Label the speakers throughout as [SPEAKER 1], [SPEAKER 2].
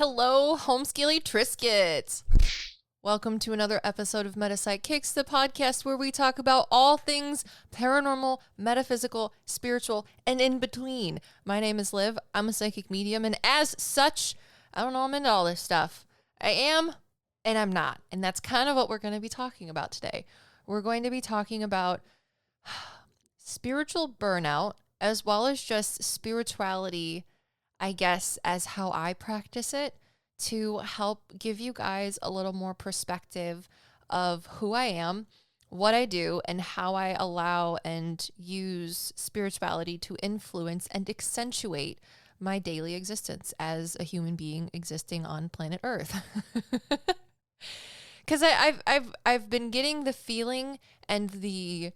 [SPEAKER 1] Hello, homeschooly Triscuits. Welcome to another episode of PsycKicks, the podcast where we talk about all things paranormal, metaphysical, spiritual, and in between. My name is Liv. I'm a psychic medium, and as such, I don't know, I'm into all this stuff. I am, and I'm not. And that's kind of what we're going to be talking about today. We're going to be talking about spiritual burnout, as well as just spirituality, I guess, as how I practice it, to help give you guys a little more perspective of who I am, what I do, and how I allow and use spirituality to influence and accentuate my daily existence as a human being existing on planet Earth. Because I've been getting the feeling and the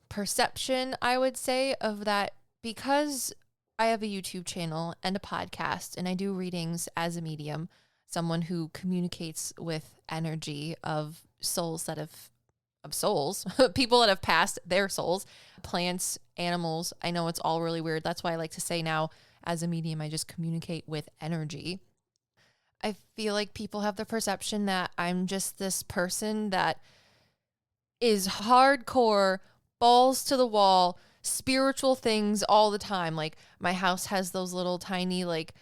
[SPEAKER 1] perception, I would say, of that because I have a YouTube channel and a podcast, and I do readings as a medium, someone who communicates with energy of souls, people that have passed their souls, plants, animals. I know it's all really weird. That's why I like to say now, as a medium, I just communicate with energy. I feel like people have the perception that I'm just this person that is hardcore, balls to the wall, spiritual things all the time. Like my house has those little tiny, like,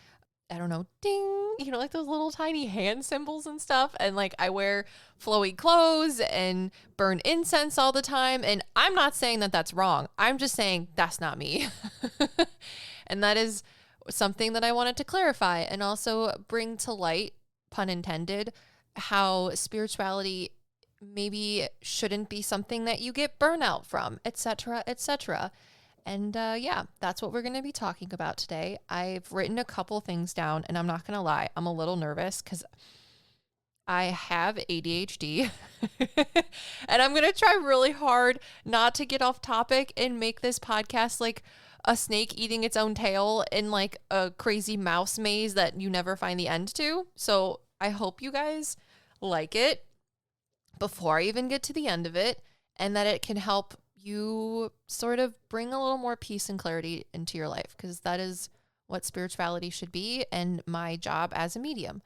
[SPEAKER 1] I don't know, ding, like those little tiny hand symbols and stuff. And like I wear flowy clothes and burn incense all the time. And I'm not saying that that's wrong. I'm just saying that's not me. And that is something that I wanted to clarify and also bring to light, pun intended, how spirituality maybe shouldn't be something that you get burnout from, etc., etc. And yeah, that's what we're going to be talking about today. I've written a couple things down, and I'm not going to lie, I'm a little nervous because I have ADHD, and I'm going to try really hard not to get off topic and make this podcast like a snake eating its own tail in like a crazy mouse maze that you never find the end to. So I hope you guys like it before I even get to the end of it, and that it can help you sort of bring a little more peace and clarity into your life, because that is what spirituality should be and my job as a medium.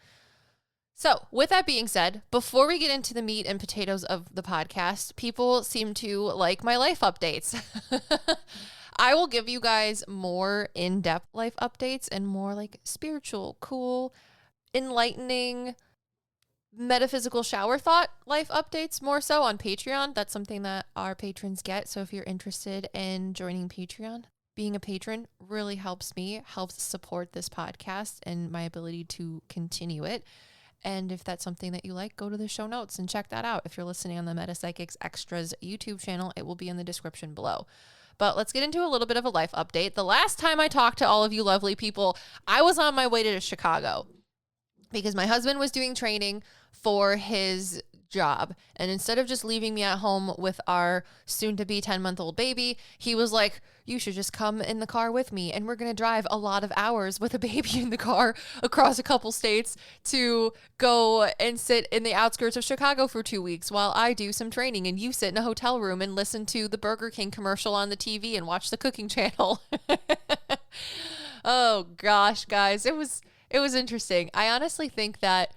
[SPEAKER 1] So with that being said, before we get into the meat and potatoes of the podcast, people seem to like my life updates. I will give you guys more in-depth life updates and more like spiritual, cool, enlightening, metaphysical shower thought life updates more so on Patreon. That's something that our patrons get. So if you're interested in joining Patreon, being a patron really helps me, helps support this podcast and my ability to continue it. And if that's something that you like, go to the show notes and check that out. If you're listening on the PsycKicks Extras YouTube channel, it will be in the description below. But let's get into a little bit of a life update. The last time I talked to all of you lovely people, I was on my way to Chicago because my husband was doing training for his job. And instead of just leaving me at home with our soon-to-be 10-month-old baby, he was like, you should just come in the car with me, and we're going to drive a lot of hours with a baby in the car across a couple states to go and sit in the outskirts of Chicago for 2 weeks while I do some training, and you sit in a hotel room and listen to the Burger King commercial on the TV and watch the cooking channel. Oh gosh, guys, it was interesting. I honestly think that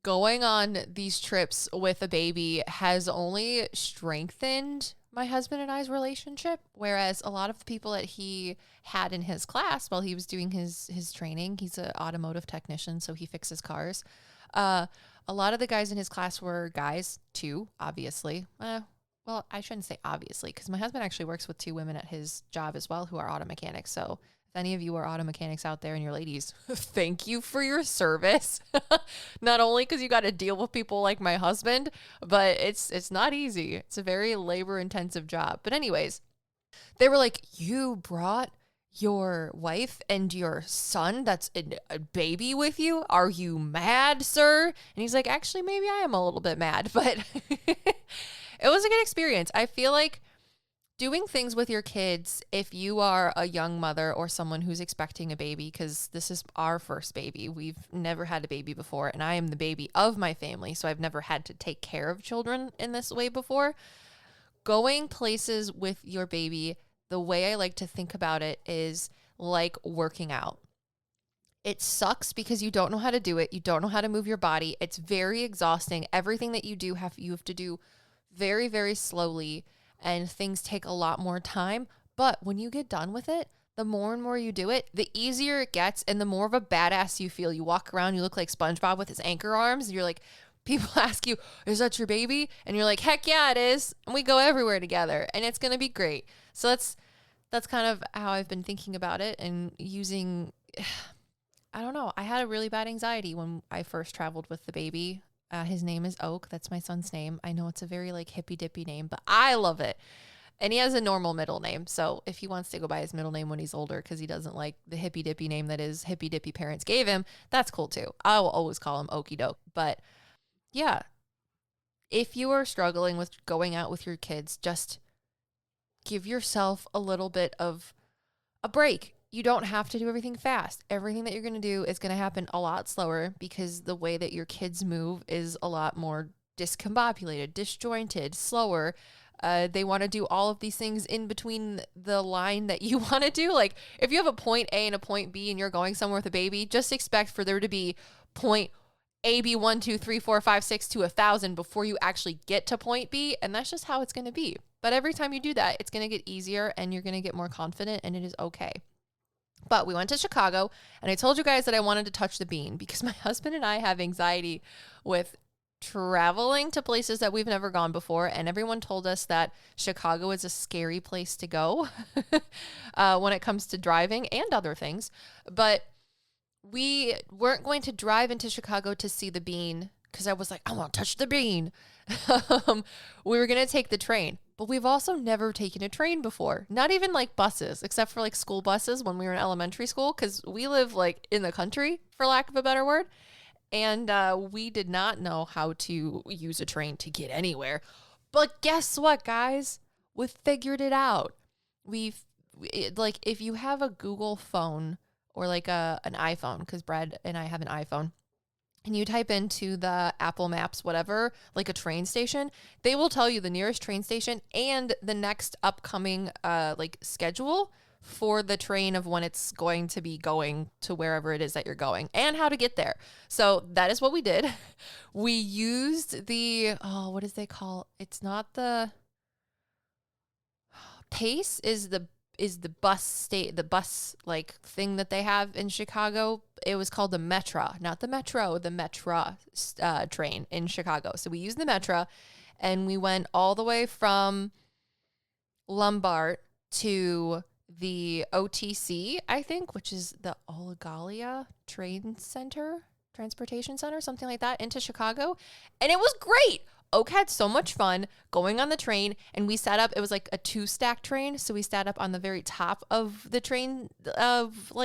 [SPEAKER 1] going on these trips with a baby has only strengthened my husband and I's relationship, whereas a lot of the people that he had in his class while he was doing his training, he's an automotive technician, so he fixes cars. A lot of the guys in his class were guys too, obviously. Well, I shouldn't say obviously, because my husband actually works with 2 women at his job as well who are auto mechanics. So if any of you are auto mechanics out there and you're ladies, thank you for your service. Not only because you got to deal with people like my husband, but it's not easy. It's a very labor intensive job. But anyways, they were like, you brought your wife and your son that's a baby with you? Are you mad, sir? And he's like, actually, maybe I am a little bit mad, but it was a good experience. I feel like doing things with your kids, if you are a young mother or someone who's expecting a baby, because this is our first baby. We've never had a baby before, and I am the baby of my family, so I've never had to take care of children in this way before. Going places with your baby, the way I like to think about it is like working out. It sucks because you don't know how to do it. You don't know how to move your body. It's very exhausting. Everything that you do you have to do very, very slowly, and things take a lot more time. But when you get done with it, the more and more you do it, the easier it gets and the more of a badass you feel. You walk around, you look like SpongeBob with his anchor arms. And you're like, people ask you, is that your baby? And you're like, heck yeah, it is. And we go everywhere together and it's going to be great. So that's kind of how I've been thinking about it and using, I don't know. I had a really bad anxiety when I first traveled with the baby. His name is Oak. That's my son's name. I know it's a very like hippy dippy name, but I love it. And he has a normal middle name. So if he wants to go by his middle name when he's older, because he doesn't like the hippy dippy name that his hippy dippy parents gave him, that's cool too. I will always call him Okie Doke. But yeah, if you are struggling with going out with your kids, just give yourself a little bit of a break. You don't have to do everything fast. Everything that you're going to do is going to happen a lot slower because the way that your kids move is a lot more discombobulated, disjointed, slower. They want to do all of these things in between the line that you want to do. Like if you have a point A and a point B and you're going somewhere with a baby, just expect for there to be point A, B, 1, 2, 3, 4, 5, 6 to 1,000 before you actually get to point B. And that's just how it's going to be. But every time you do that, it's going to get easier and you're going to get more confident and it is okay. But we went to Chicago and I told you guys that I wanted to touch the bean because my husband and I have anxiety with traveling to places that we've never gone before. And everyone told us that Chicago is a scary place to go when it comes to driving and other things. But we weren't going to drive into Chicago to see the bean because I was like, I want to touch the bean. We were going to take the train. But we've also never taken a train before, not even like buses, except for like school buses when we were in elementary school, because we live like in the country, for lack of a better word. And we did not know how to use a train to get anywhere. But guess what, guys? We figured it out. Like if you have a Google phone or like an iPhone, because Brad and I have an iPhone, and you type into the Apple Maps, whatever, like a train station, they will tell you the nearest train station and the next upcoming like schedule for the train of when it's going to be going to wherever it is that you're going and how to get there. So that is what we did. We used the, what does they call? It's not the Pace is the bus like thing that they have in Chicago. It was called the Metra, not the Metro, the Metra train in Chicago. So we used the Metra and we went all the way from Lombard to the OTC, I think, which is the Oligalia Transportation Center, something like that, into Chicago. And it was great. Oak had so much fun going on the train, and we sat up. It was like a 2-stack train, so we sat up on the very top of the train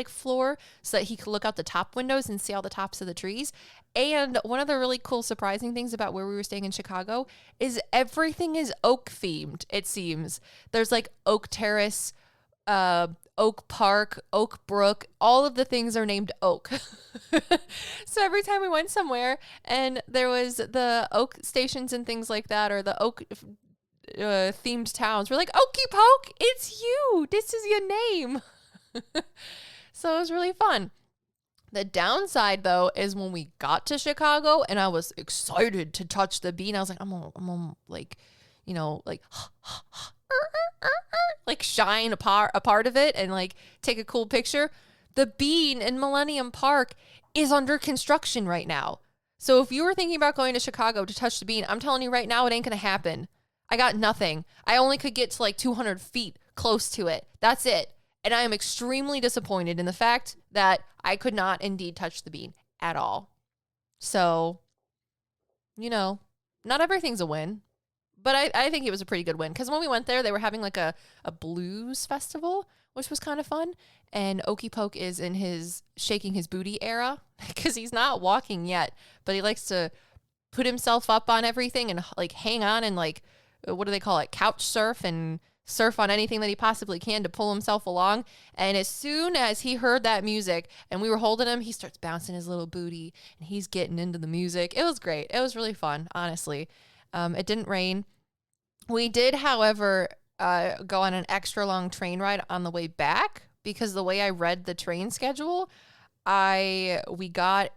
[SPEAKER 1] floor so that he could look out the top windows and see all the tops of the trees. And one of the really cool, surprising things about where we were staying in Chicago is everything is oak themed. It seems there's like Oak Terrace, Oak Park, Oak Brook, all of the things are named Oak. So every time we went somewhere and there was the Oak stations and things like that, or the Oak themed towns, we're like, Okie Poke, it's you. This is your name. So it was really fun. The downside, though, is when we got to Chicago and I was excited to touch the bean. I was like, I'm gonna like, like shine a part of it and like take a cool picture. The bean in Millennium Park is under construction right now. So if you were thinking about going to Chicago to touch the bean, I'm telling you right now, it ain't going to happen. I got nothing. I only could get to like 200 feet close to it. That's it. And I am extremely disappointed in the fact that I could not indeed touch the bean at all. So, not everything's a win. But I think it was a pretty good win because when we went there, they were having like a blues festival, which was kind of fun. And Okie Poke is in his shaking his booty era because he's not walking yet, but he likes to put himself up on everything and like hang on and like, what do they call it? Couch surf and surf on anything that he possibly can to pull himself along. And as soon as he heard that music and we were holding him, he starts bouncing his little booty and he's getting into the music. It was great. It was really fun, honestly. It didn't rain. We did, however, go on an extra long train ride on the way back because the way I read the train schedule, we got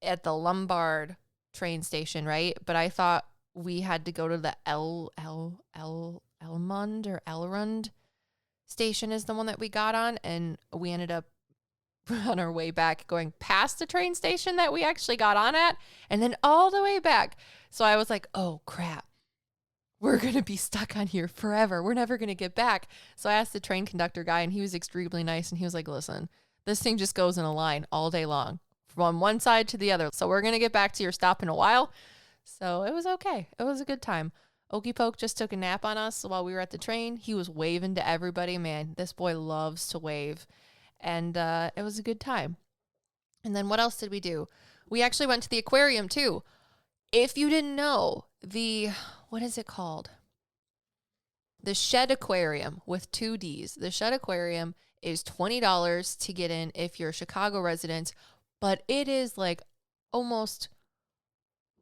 [SPEAKER 1] at the Lombard train station, right? But I thought we had to go to the Elmond or Elrond station is the one that we got on, and we ended up on our way back going past the train station that we actually got on at, and then all the way back. So I was like, oh crap, we're going to be stuck on here forever. We're never going to get back. So I asked the train conductor guy, and he was extremely nice, and he was like, listen, this thing just goes in a line all day long from one side to the other. So we're going to get back to your stop in a while. So it was okay. It was a good time. Okie Poke just took a nap on us while we were at the train. He was waving to everybody. Man, this boy loves to wave. And it was a good time. And then what else did we do? We actually went to the aquarium too. If you didn't know, what is it called? The Shed Aquarium with 2 Ds. The Shed Aquarium is $20 to get in if you're a Chicago resident, but it is like almost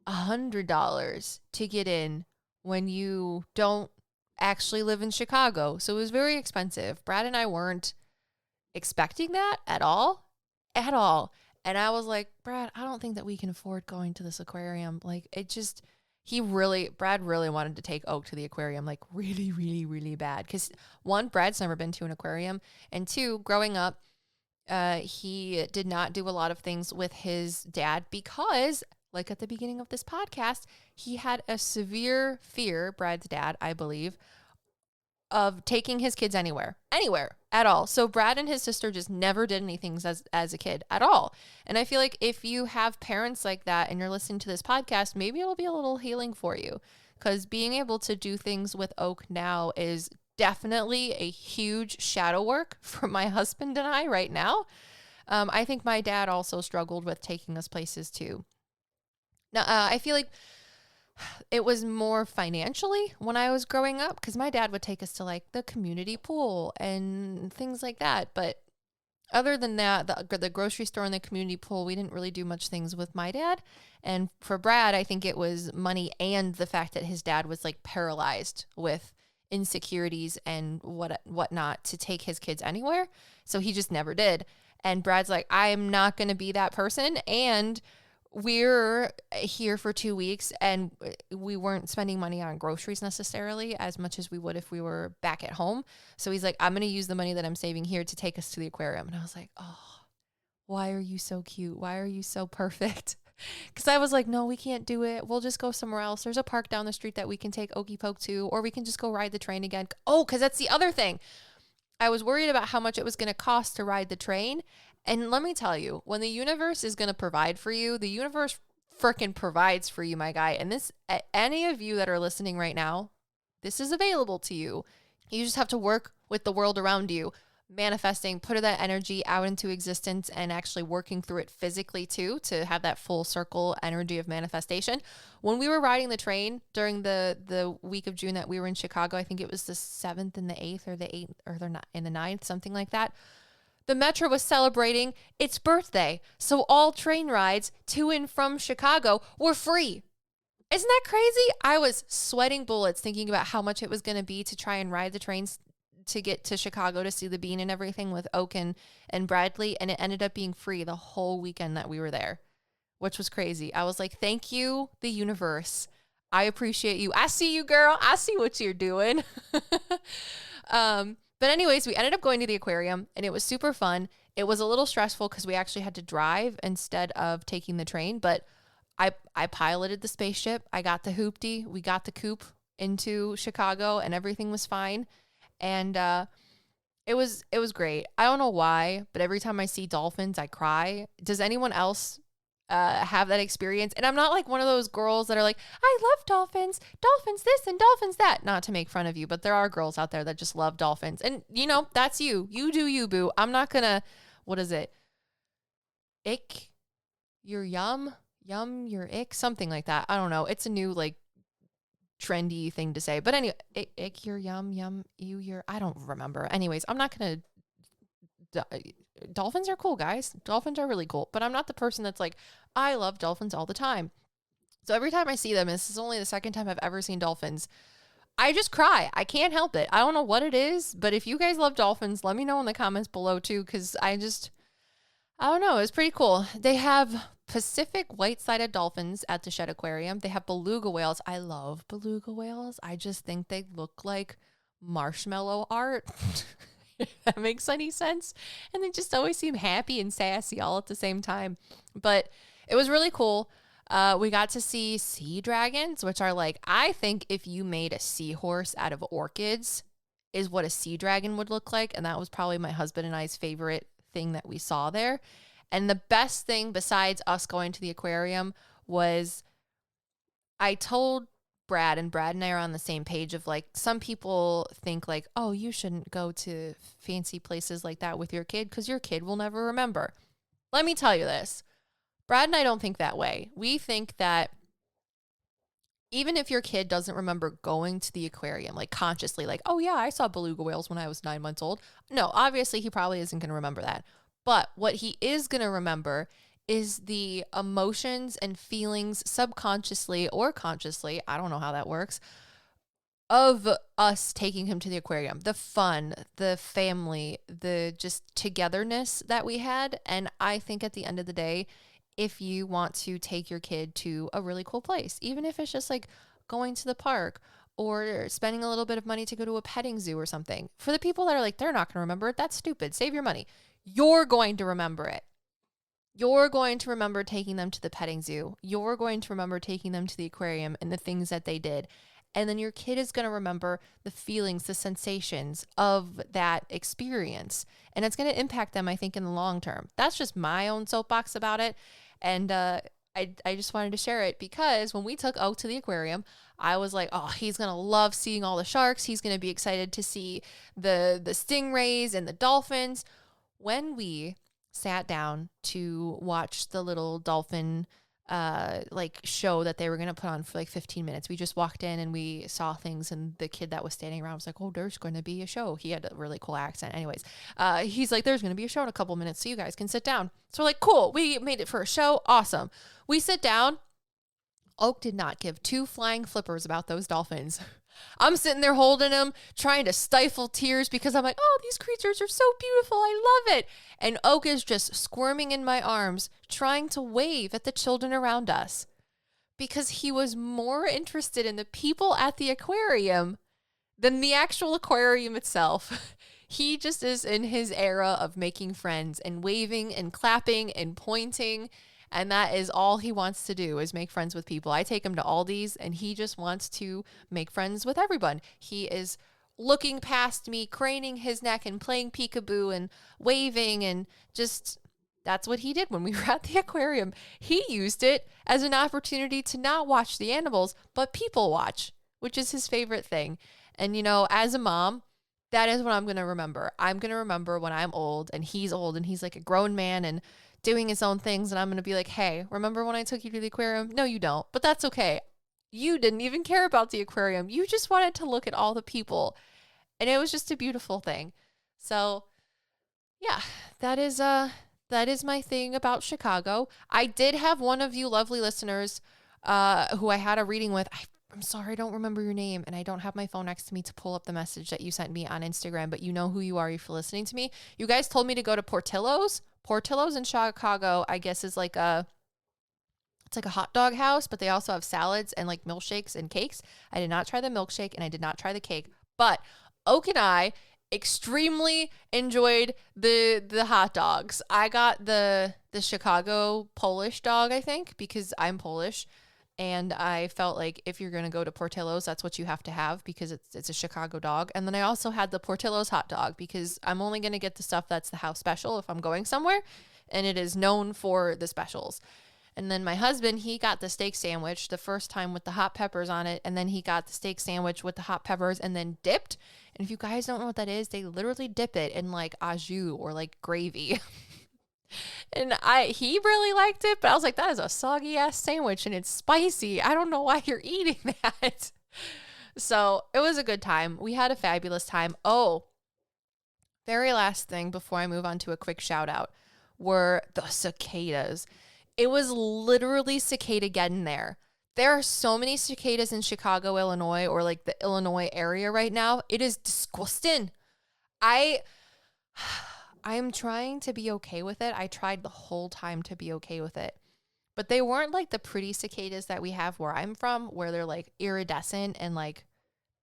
[SPEAKER 1] $100 to get in when you don't actually live in Chicago. So it was very expensive. Brad and I weren't expecting that at all. And I was like, Brad, I don't think that we can afford going to this aquarium. Like Brad really wanted to take Oak to the aquarium, like really, really, really bad. Because 1, Brad's never been to an aquarium. And 2, growing up, he did not do a lot of things with his dad because, like at the beginning of this podcast, he had a severe fear, Brad's dad, I believe, of taking his kids anywhere at all. So Brad and his sister just never did anything as a kid at all. And I feel like if you have parents like that and you're listening to this podcast, maybe it'll be a little healing for you, because being able to do things with Oak now is definitely a huge shadow work for my husband and I right now. I think my dad also struggled with taking us places too. Now, I feel like it was more financially when I was growing up, because my dad would take us to like the community pool and things like that. But other than that, the grocery store and the community pool, we didn't really do much things with my dad. And for Brad, I think it was money and the fact that his dad was like paralyzed with insecurities and whatnot to take his kids anywhere. So he just never did. And Brad's like, I'm not going to be that person. And we're here for 2 weeks and we weren't spending money on groceries necessarily as much as we would if we were back at home. So he's like, I'm going to use the money that I'm saving here to take us to the aquarium. And I was like, oh, why are you so cute? Why are you so perfect? Because I was like, no, we can't do it. We'll just go somewhere else. There's a park down the street that we can take Okie Poke to, or we can just go ride the train again. Oh, because that's the other thing. I was worried about how much it was going to cost to ride the train. And let me tell you, when the universe is going to provide for you, the universe frickin' provides for you, my guy. And this, any of you that are listening right now, this is available to you. You just have to work with the world around you, manifesting, put that energy out into existence and actually working through it physically too, to have that full circle energy of manifestation. When we were riding the train during the week of June that we were in Chicago, I think it was the 7th and the 8th or the 8th or the 9th, something like that. The Metro was celebrating its birthday, so all train rides to and from Chicago were free. Isn't that crazy? I was sweating bullets thinking about how much it was going to be to try and ride the trains to get to Chicago to see the Bean and everything with Oak and Bradley, and it ended up being free the whole weekend that we were there, which was crazy. I was like, thank you, the universe. I appreciate you. I see you, girl. I see what you're doing. But anyways, we ended up going to the aquarium and it was super fun. It was a little stressful because we actually had to drive instead of taking the train, but I piloted the spaceship. I got the hoopty. We got the coop into Chicago and everything was fine. And it was great. I don't know why, but every time I see dolphins, I cry. Does anyone else have that experience? And I'm not like one of those girls that are like, I love dolphins this and dolphins that. Not to make fun of you, but there are girls out there that just love dolphins. And you know, that's you. You do you, boo. I'm not gonna, what is it? Ick, your yum, your ick, something like that. I don't know. It's a new like trendy thing to say. But anyway, ick, your yum, you, your, I don't remember. Anyways, I'm not gonna, dolphins are cool, guys. Dolphins are really cool. But I'm not the person that's like, I love dolphins all the time. So every time I see them, and this is only the second time I've ever seen dolphins, I just cry. I can't help it. I don't know what it is, but if you guys love dolphins, let me know in the comments below too, because I I don't know. It was pretty cool. They have Pacific white-sided dolphins at the Shed Aquarium. They have beluga whales. I love beluga whales. I just think they look like marshmallow art. If that makes any sense. And they just always seem happy and sassy all at the same time. But it was really cool. We got to see sea dragons, which are like, I think if you made a seahorse out of orchids is what a sea dragon would look like. And that was probably my husband and I's favorite thing that we saw there. And the best thing besides us going to the aquarium was I told Brad, and Brad and I are on the same page of like, some people think like, oh, you shouldn't go to fancy places like that with your kid because your kid will never remember. Let me tell you this. Brad and I don't think that way. We think that even if your kid doesn't remember going to the aquarium, like consciously, like, oh yeah, I saw beluga whales when I was 9 months old. No, obviously he probably isn't going to remember that. But what he is going to remember is the emotions and feelings subconsciously or consciously, I don't know how that works, of us taking him to the aquarium. The fun, the family, the just togetherness that we had. And I think at the end of the day, if you want to take your kid to a really cool place, even if it's just like going to the park or spending a little bit of money to go to a petting zoo or something, for the people that are like, they're not going to remember it, that's stupid, save your money. You're going to remember it. You're going to remember taking them to the petting zoo. You're going to remember taking them to the aquarium and the things that they did. And then your kid is going to remember the feelings, the sensations of that experience. And it's going to impact them, I think, in the long term. That's just my own soapbox about it. And I just wanted to share it because when we took Oak to the aquarium, I was like, oh, he's going to love seeing all the sharks. He's going to be excited to see the stingrays and the dolphins. When we sat down to watch the little dolphin like show that they were going to put on for like 15 minutes. We just walked in and we saw things, and the kid that was standing around was like, oh, there's going to be a show. He had a really cool accent. Anyways, he's like, there's going to be a show in a couple minutes, so you guys can sit down. So we're like, cool. We made it for a show. Awesome. We sit down. Oak did not give two flying flippers about those dolphins. I'm sitting there holding them, trying to stifle tears because I'm like, oh, these creatures are so beautiful. I love it. And Oak is just squirming in my arms, trying to wave at the children around us because he was more interested in the people at the aquarium than the actual aquarium itself. He just is in his era of making friends and waving and clapping and pointing. And that is all he wants to do, is make friends with people. I take him to Aldi's and he just wants to make friends with everyone. He is looking past me, craning his neck and playing peekaboo and waving, and just, that's what he did when we were at the aquarium. He used it as an opportunity to not watch the animals, but people watch, which is his favorite thing. And, you know, as a mom, that is what I'm going to remember. I'm going to remember when I'm old and he's like a grown man and doing his own things, and I'm going to be like, hey, remember when I took you to the aquarium? No, you don't, but that's okay. You didn't even care about the aquarium. You just wanted to look at all the people, and it was just a beautiful thing. So yeah, that is my thing about Chicago. I did have one of you lovely listeners who I had a reading with. I'm sorry, I don't remember your name, and I don't have my phone next to me to pull up the message that you sent me on Instagram, but you know who you are if you're listening to me. You guys told me to go to Portillo's. Portillo's in Chicago, I guess, is like it's like a hot dog house, but they also have salads and like milkshakes and cakes. I did not try the milkshake and I did not try the cake, but Oak and I extremely enjoyed the hot dogs. I got the Chicago Polish dog, I think, because I'm Polish. And I felt like if you're going to go to Portillo's, that's what you have to have because it's a Chicago dog. And then I also had the Portillo's hot dog because I'm only going to get the stuff that's the house special if I'm going somewhere. And it is known for the specials. And then my husband, he got the steak sandwich the first time with the hot peppers on it. And then he got the steak sandwich with the hot peppers and then dipped. And if you guys don't know what that is, they literally dip it in like au jus or like gravy. And he really liked it, but I was like, that is a soggy ass sandwich and it's spicy. I don't know why you're eating that. So it was a good time. We had a fabulous time. Oh, very last thing before I move on to a quick shout out were the cicadas. It was literally cicada getting there. There are so many cicadas in Chicago, Illinois, or like the Illinois area right now. It is disgusting. I'm trying to be okay with it. I tried the whole time to be okay with it. But they weren't like the pretty cicadas that we have where I'm from, where they're like iridescent and like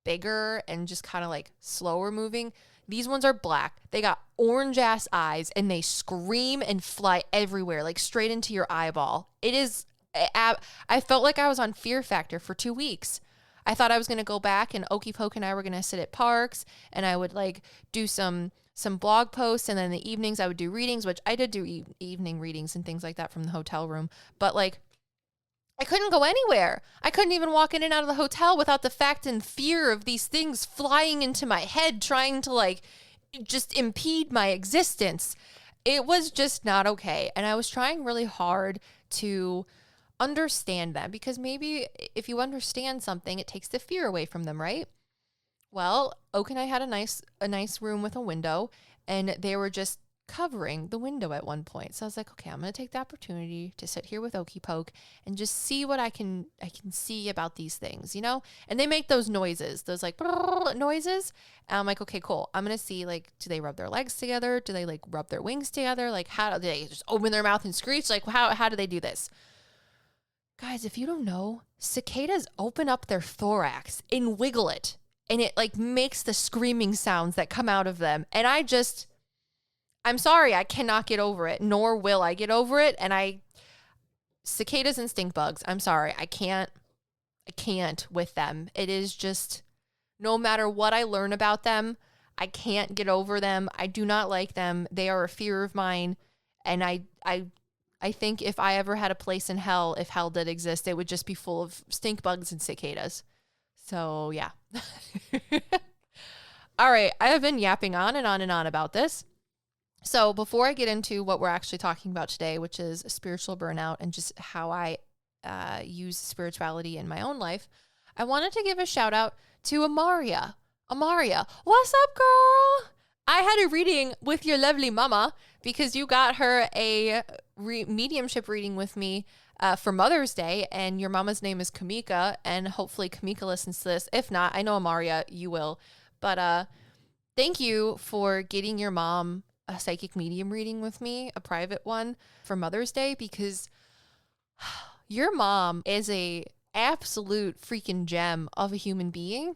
[SPEAKER 1] bigger and just kind of like slower moving. These ones are black. They got orange ass eyes and they scream and fly everywhere, like straight into your eyeball. It is, I felt like I was on Fear Factor for 2 weeks. I thought I was going to go back and Okie Poke and I were going to sit at parks and I would like do some blog posts, and then in the evenings I would do readings, which I did do evening readings and things like that from the hotel room. But like, I couldn't go anywhere. I couldn't even walk in and out of the hotel without the fact and fear of these things flying into my head, trying to like just impede my existence. It was just not okay. And I was trying really hard to understand them, because maybe if you understand something, it takes the fear away from them, right? Well, Oak and I had a nice room with a window, and they were just covering the window at one point. So I was like, okay, I'm going to take the opportunity to sit here with Okie Poke and just see what I can see about these things, you know? And they make those noises, those like noises. And I'm like, okay, cool. I'm going to see, like, do they rub their legs together? Do they like rub their wings together? Like, how do they just open their mouth and screech? Like, how do they do this? Guys, if you don't know, cicadas open up their thorax and wiggle it. And it like makes the screaming sounds that come out of them. And I'm sorry, I cannot get over it, nor will I get over it. And cicadas and stink bugs, I'm sorry, I can't with them. It is just, no matter what I learn about them, I can't get over them. I do not like them. They are a fear of mine. And I think if I ever had a place in hell, if hell did exist, it would just be full of stink bugs and cicadas. So yeah. All right. I have been yapping on and on and on about this. So before I get into what we're actually talking about today, which is spiritual burnout and just how I use spirituality in my own life, I wanted to give a shout out to Amaria. Amaria, what's up, girl? I had a reading with your lovely mama because you got her a mediumship reading with me for Mother's Day, and your mama's name is Kamika, and hopefully Kamika listens to this. If not, I know Amaria, you will. But thank you for getting your mom a psychic medium reading with me, a private one for Mother's Day, because your mom is a absolute freaking gem of a human being.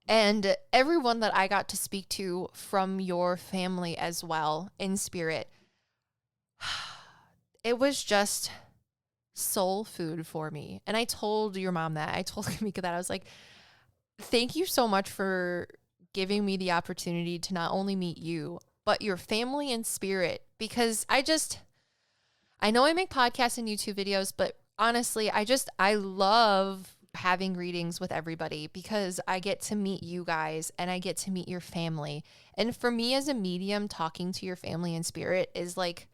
[SPEAKER 1] And everyone that I got to speak to from your family as well in spirit, it was just soul food for me. And I told your mom that. I told Kamika that. I was like, thank you so much for giving me the opportunity to not only meet you, but your family in spirit. Because I know I make podcasts and YouTube videos, but honestly, I love having readings with everybody because I get to meet you guys and I get to meet your family. And for me as a medium, talking to your family in spirit is like,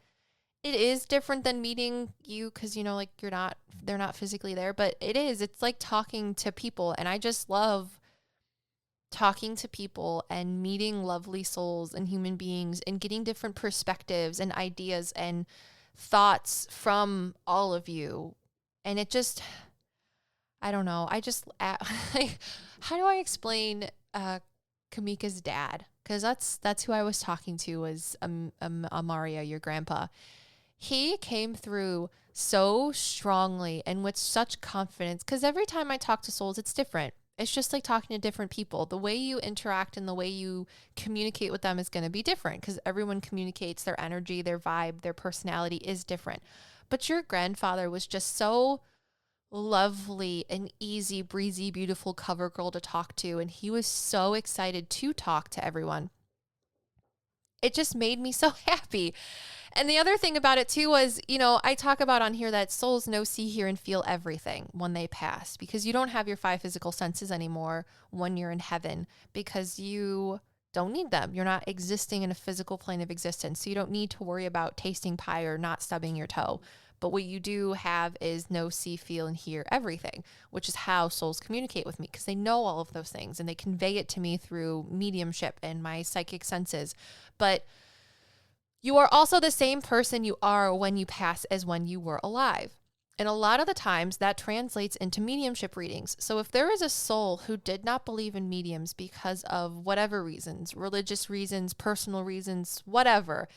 [SPEAKER 1] it is different than meeting you because, you know, like they're not physically there, but it's like talking to people. And I just love talking to people and meeting lovely souls and human beings and getting different perspectives and ideas and thoughts from all of you. And it just, I don't know. How do I explain Kamika's dad? Because that's who I was talking to, was Amaria, your grandpa. He came through so strongly and with such confidence, because every time I talk to souls, it's different. It's just like talking to different people. The way you interact and the way you communicate with them is going to be different because everyone communicates, their energy, their vibe, their personality is different. But your grandfather was just so lovely and easy, breezy, beautiful cover girl to talk to. And he was so excited to talk to everyone. It just made me so happy. And the other thing about it too was, you know, I talk about on here that souls know, see, hear, and feel everything when they pass, because you don't have your 5 physical senses anymore when you're in heaven because you don't need them. You're not existing in a physical plane of existence. So you don't need to worry about tasting pie or not stubbing your toe. But what you do have is know, see, feel, and hear everything, which is how souls communicate with me because they know all of those things and they convey it to me through mediumship and my psychic senses. But you are also the same person you are when you pass as when you were alive. And a lot of the times that translates into mediumship readings. So if there is a soul who did not believe in mediums because of whatever reasons, religious reasons, personal reasons, whatever,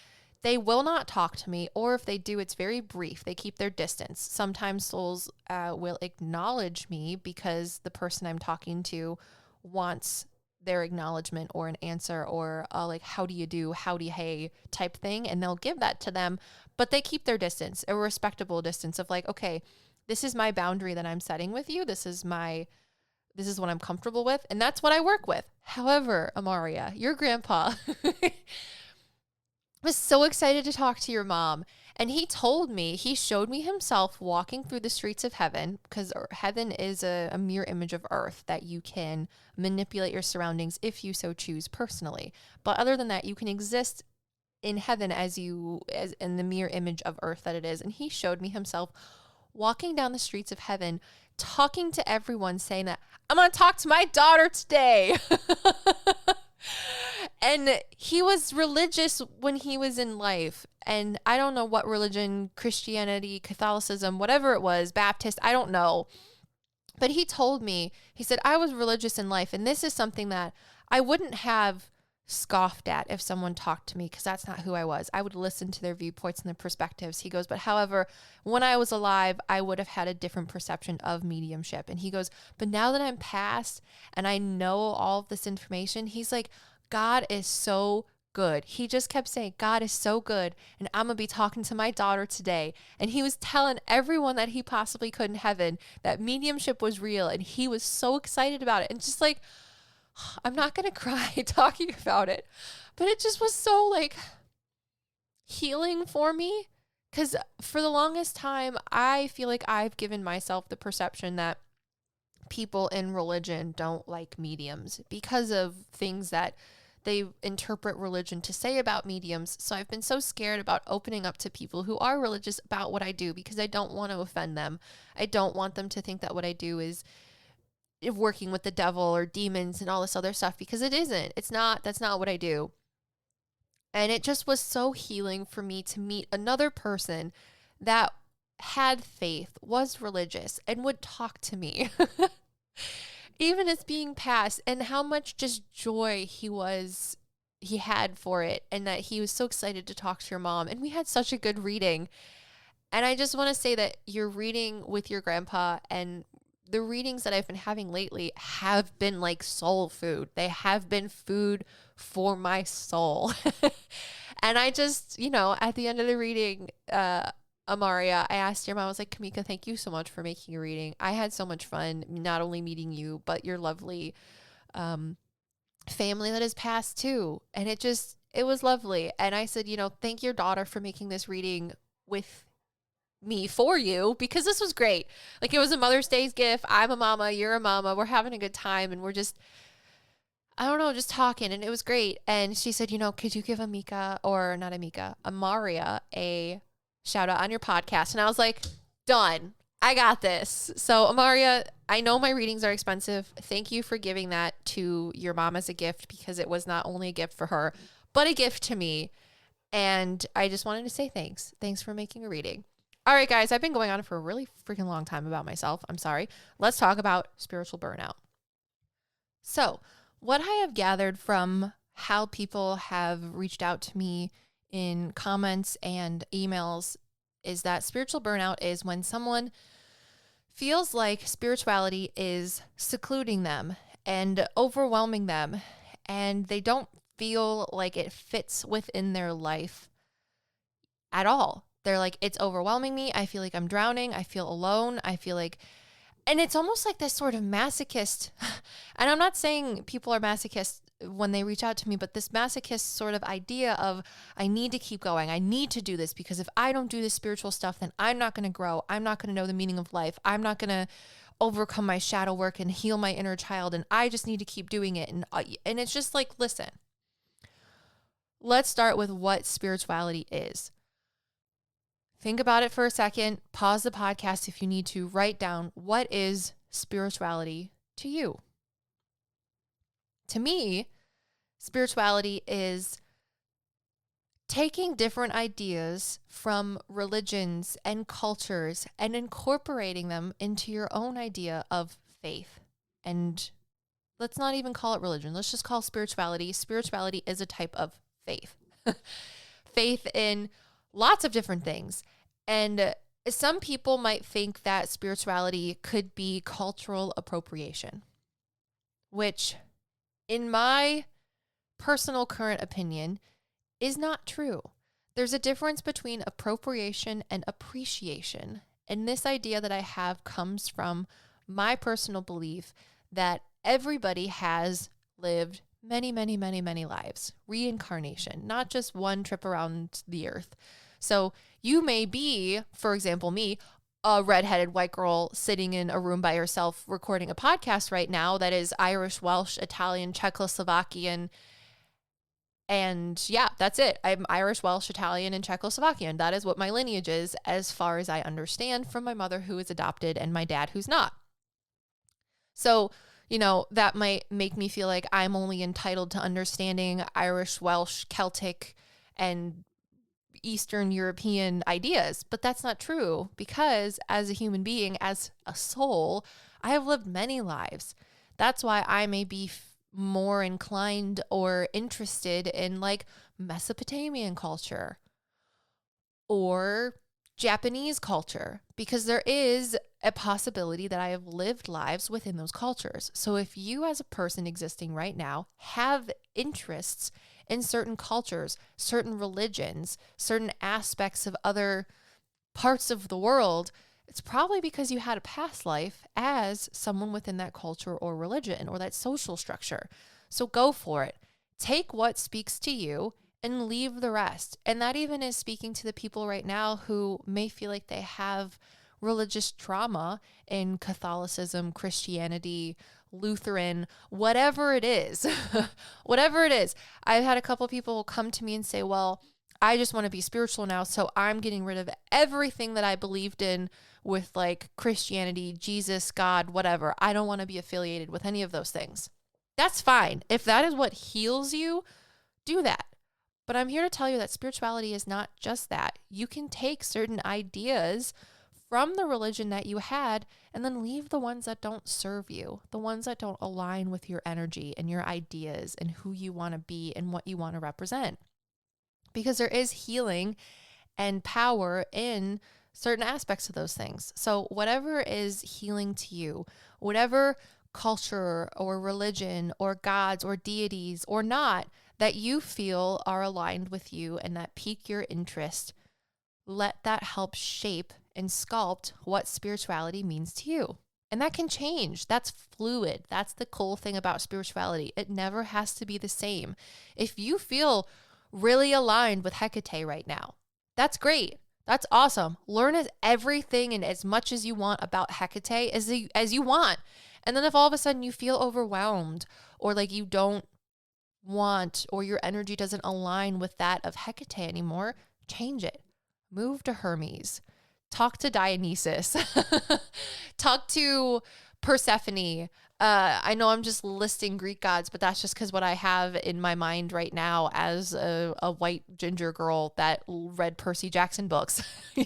[SPEAKER 1] they will not talk to me. Or if they do, it's very brief. They keep their distance. Sometimes souls will acknowledge me because the person I'm talking to wants their acknowledgement or an answer or like, how do you do, howdy, hey type thing. And they'll give that to them, but they keep their distance, a respectable distance of like, okay, this is my boundary that I'm setting with you. This is what I'm comfortable with. And that's what I work with. However, Amaria, your grandpa was so excited to talk to your mom. And he showed me himself walking through the streets of heaven, because heaven is a mirror image of earth that you can manipulate your surroundings if you so choose personally. But other than that, you can exist in heaven as in the mirror image of earth that it is. And he showed me himself walking down the streets of heaven, talking to everyone, saying that I'm going to talk to my daughter today. And he was religious when he was in life. And I don't know what religion, Christianity, Catholicism, whatever it was, Baptist, I don't know. But he told me, he said, I was religious in life. And this is something that I wouldn't have scoffed at if someone talked to me, because that's not who I was. I would listen to their viewpoints and their perspectives. He goes, but however, when I was alive, I would have had a different perception of mediumship. And he goes, but now that I'm past and I know all of this information, he's like, God is so good. He just kept saying, God is so good. And I'm going to be talking to my daughter today. And he was telling everyone that he possibly could in heaven that mediumship was real. And he was so excited about it. And just like, I'm not going to cry talking about it, but it just was so like healing for me. Because for the longest time, I feel like I've given myself the perception that people in religion don't like mediums because of things that they interpret religion to say about mediums. So I've been so scared about opening up to people who are religious about what I do, because I don't want to offend them. I don't want them to think that what I do is working with the devil or demons and all this other stuff, because it isn't. That's not what I do. And it just was so healing for me to meet another person that had faith, was religious, and would talk to me. Even as being past, and how much just joy he had for it, and that he was so excited to talk to your mom. And we had such a good reading. And I just want to say that your reading with your grandpa and the readings that I've been having lately have been like soul food. They have been food for my soul. And I just, at the end of the reading, Amaria, I asked your mom, I was like, Kamika, thank you so much for making a reading. I had so much fun, not only meeting you, but your lovely family that has passed too. And it was lovely. And I said, thank your daughter for making this reading with me for you, because this was great. Like, it was a Mother's Day's gift. I'm a mama, you're a mama. We're having a good time, and we're just, I don't know, just talking, and it was great. And she said, could you give Amaria a shout out on your podcast? And I was like, done. I got this. So Amaria, I know my readings are expensive. Thank you for giving that to your mom as a gift, because it was not only a gift for her, but a gift to me. And I just wanted to say thanks. Thanks for making a reading. All right, guys, I've been going on for a really freaking long time about myself. I'm sorry. Let's talk about spiritual burnout. So what I have gathered from how people have reached out to me in comments and emails is that spiritual burnout is when someone feels like spirituality is secluding them and overwhelming them, and they don't feel like it fits within their life at all. They're like, it's overwhelming me. I feel like I'm drowning. I feel alone. I feel like, and it's almost like this sort of masochist. And I'm not saying people are masochists when they reach out to me, but this masochist sort of idea of, I need to keep going. I need to do this, because if I don't do this spiritual stuff, then I'm not going to grow. I'm not going to know the meaning of life. I'm not going to overcome my shadow work and heal my inner child. And I just need to keep doing it. And it's just like, listen, let's start with what spirituality is. Think about it for a second. Pause the podcast if you need to. Write down, what is spirituality to you? To me, spirituality is taking different ideas from religions and cultures and incorporating them into your own idea of faith. And let's not even call it religion. Let's just call spirituality. Spirituality is a type of faith. Faith in lots of different things. And some people might think that spirituality could be cultural appropriation, which in my personal current opinion is not true. There's a difference between appropriation and appreciation. And this idea that I have comes from my personal belief that everybody has lived many, many, many, many lives, reincarnation, not just one trip around the earth. So you may be, for example, me, a redheaded white girl sitting in a room by herself recording a podcast right now that is Irish, Welsh, Italian, Czechoslovakian. And yeah, that's it. I'm Irish, Welsh, Italian, and Czechoslovakian. That is what my lineage is, as far as I understand, from my mother who is adopted and my dad who's not. So, that might make me feel like I'm only entitled to understanding Irish, Welsh, Celtic, and Eastern European ideas. But that's not true, because as a human being, as a soul, I have lived many lives. That's why I may be more inclined or interested in like Mesopotamian culture or Japanese culture, because there is a possibility that I have lived lives within those cultures. So if you as a person existing right now have interests in certain cultures, certain religions, certain aspects of other parts of the world, it's probably because you had a past life as someone within that culture or religion or that social structure. So go for it. Take what speaks to you and leave the rest. And that even is speaking to the people right now who may feel like they have religious trauma in Catholicism, Christianity, Lutheran, whatever it is, whatever it is. I've had a couple people come to me and say, well, I just want to be spiritual now, so I'm getting rid of everything that I believed in with like Christianity, Jesus, God, whatever. I don't want to be affiliated with any of those things. That's fine. If that is what heals you, do that. But I'm here to tell you that spirituality is not just that. You can take certain ideas from the religion that you had and then leave the ones that don't serve you, the ones that don't align with your energy and your ideas and who you want to be and what you want to represent. Because there is healing and power in certain aspects of those things. So whatever is healing to you, whatever culture or religion or gods or deities or not that you feel are aligned with you and that pique your interest, let that help shape and sculpt what spirituality means to you. And that can change. That's fluid. That's the cool thing about spirituality. It never has to be the same. If you feel really aligned with Hecate right now, that's great. That's awesome. Learn everything and as much as you want about Hecate as you want. And then if all of a sudden you feel overwhelmed or like you don't want or your energy doesn't align with that of Hecate anymore, change it. Move to Hermes. Talk to Dionysus. Talk to Persephone. I know I'm just listing Greek gods, but that's just because what I have in my mind right now as a white ginger girl that read Percy Jackson books,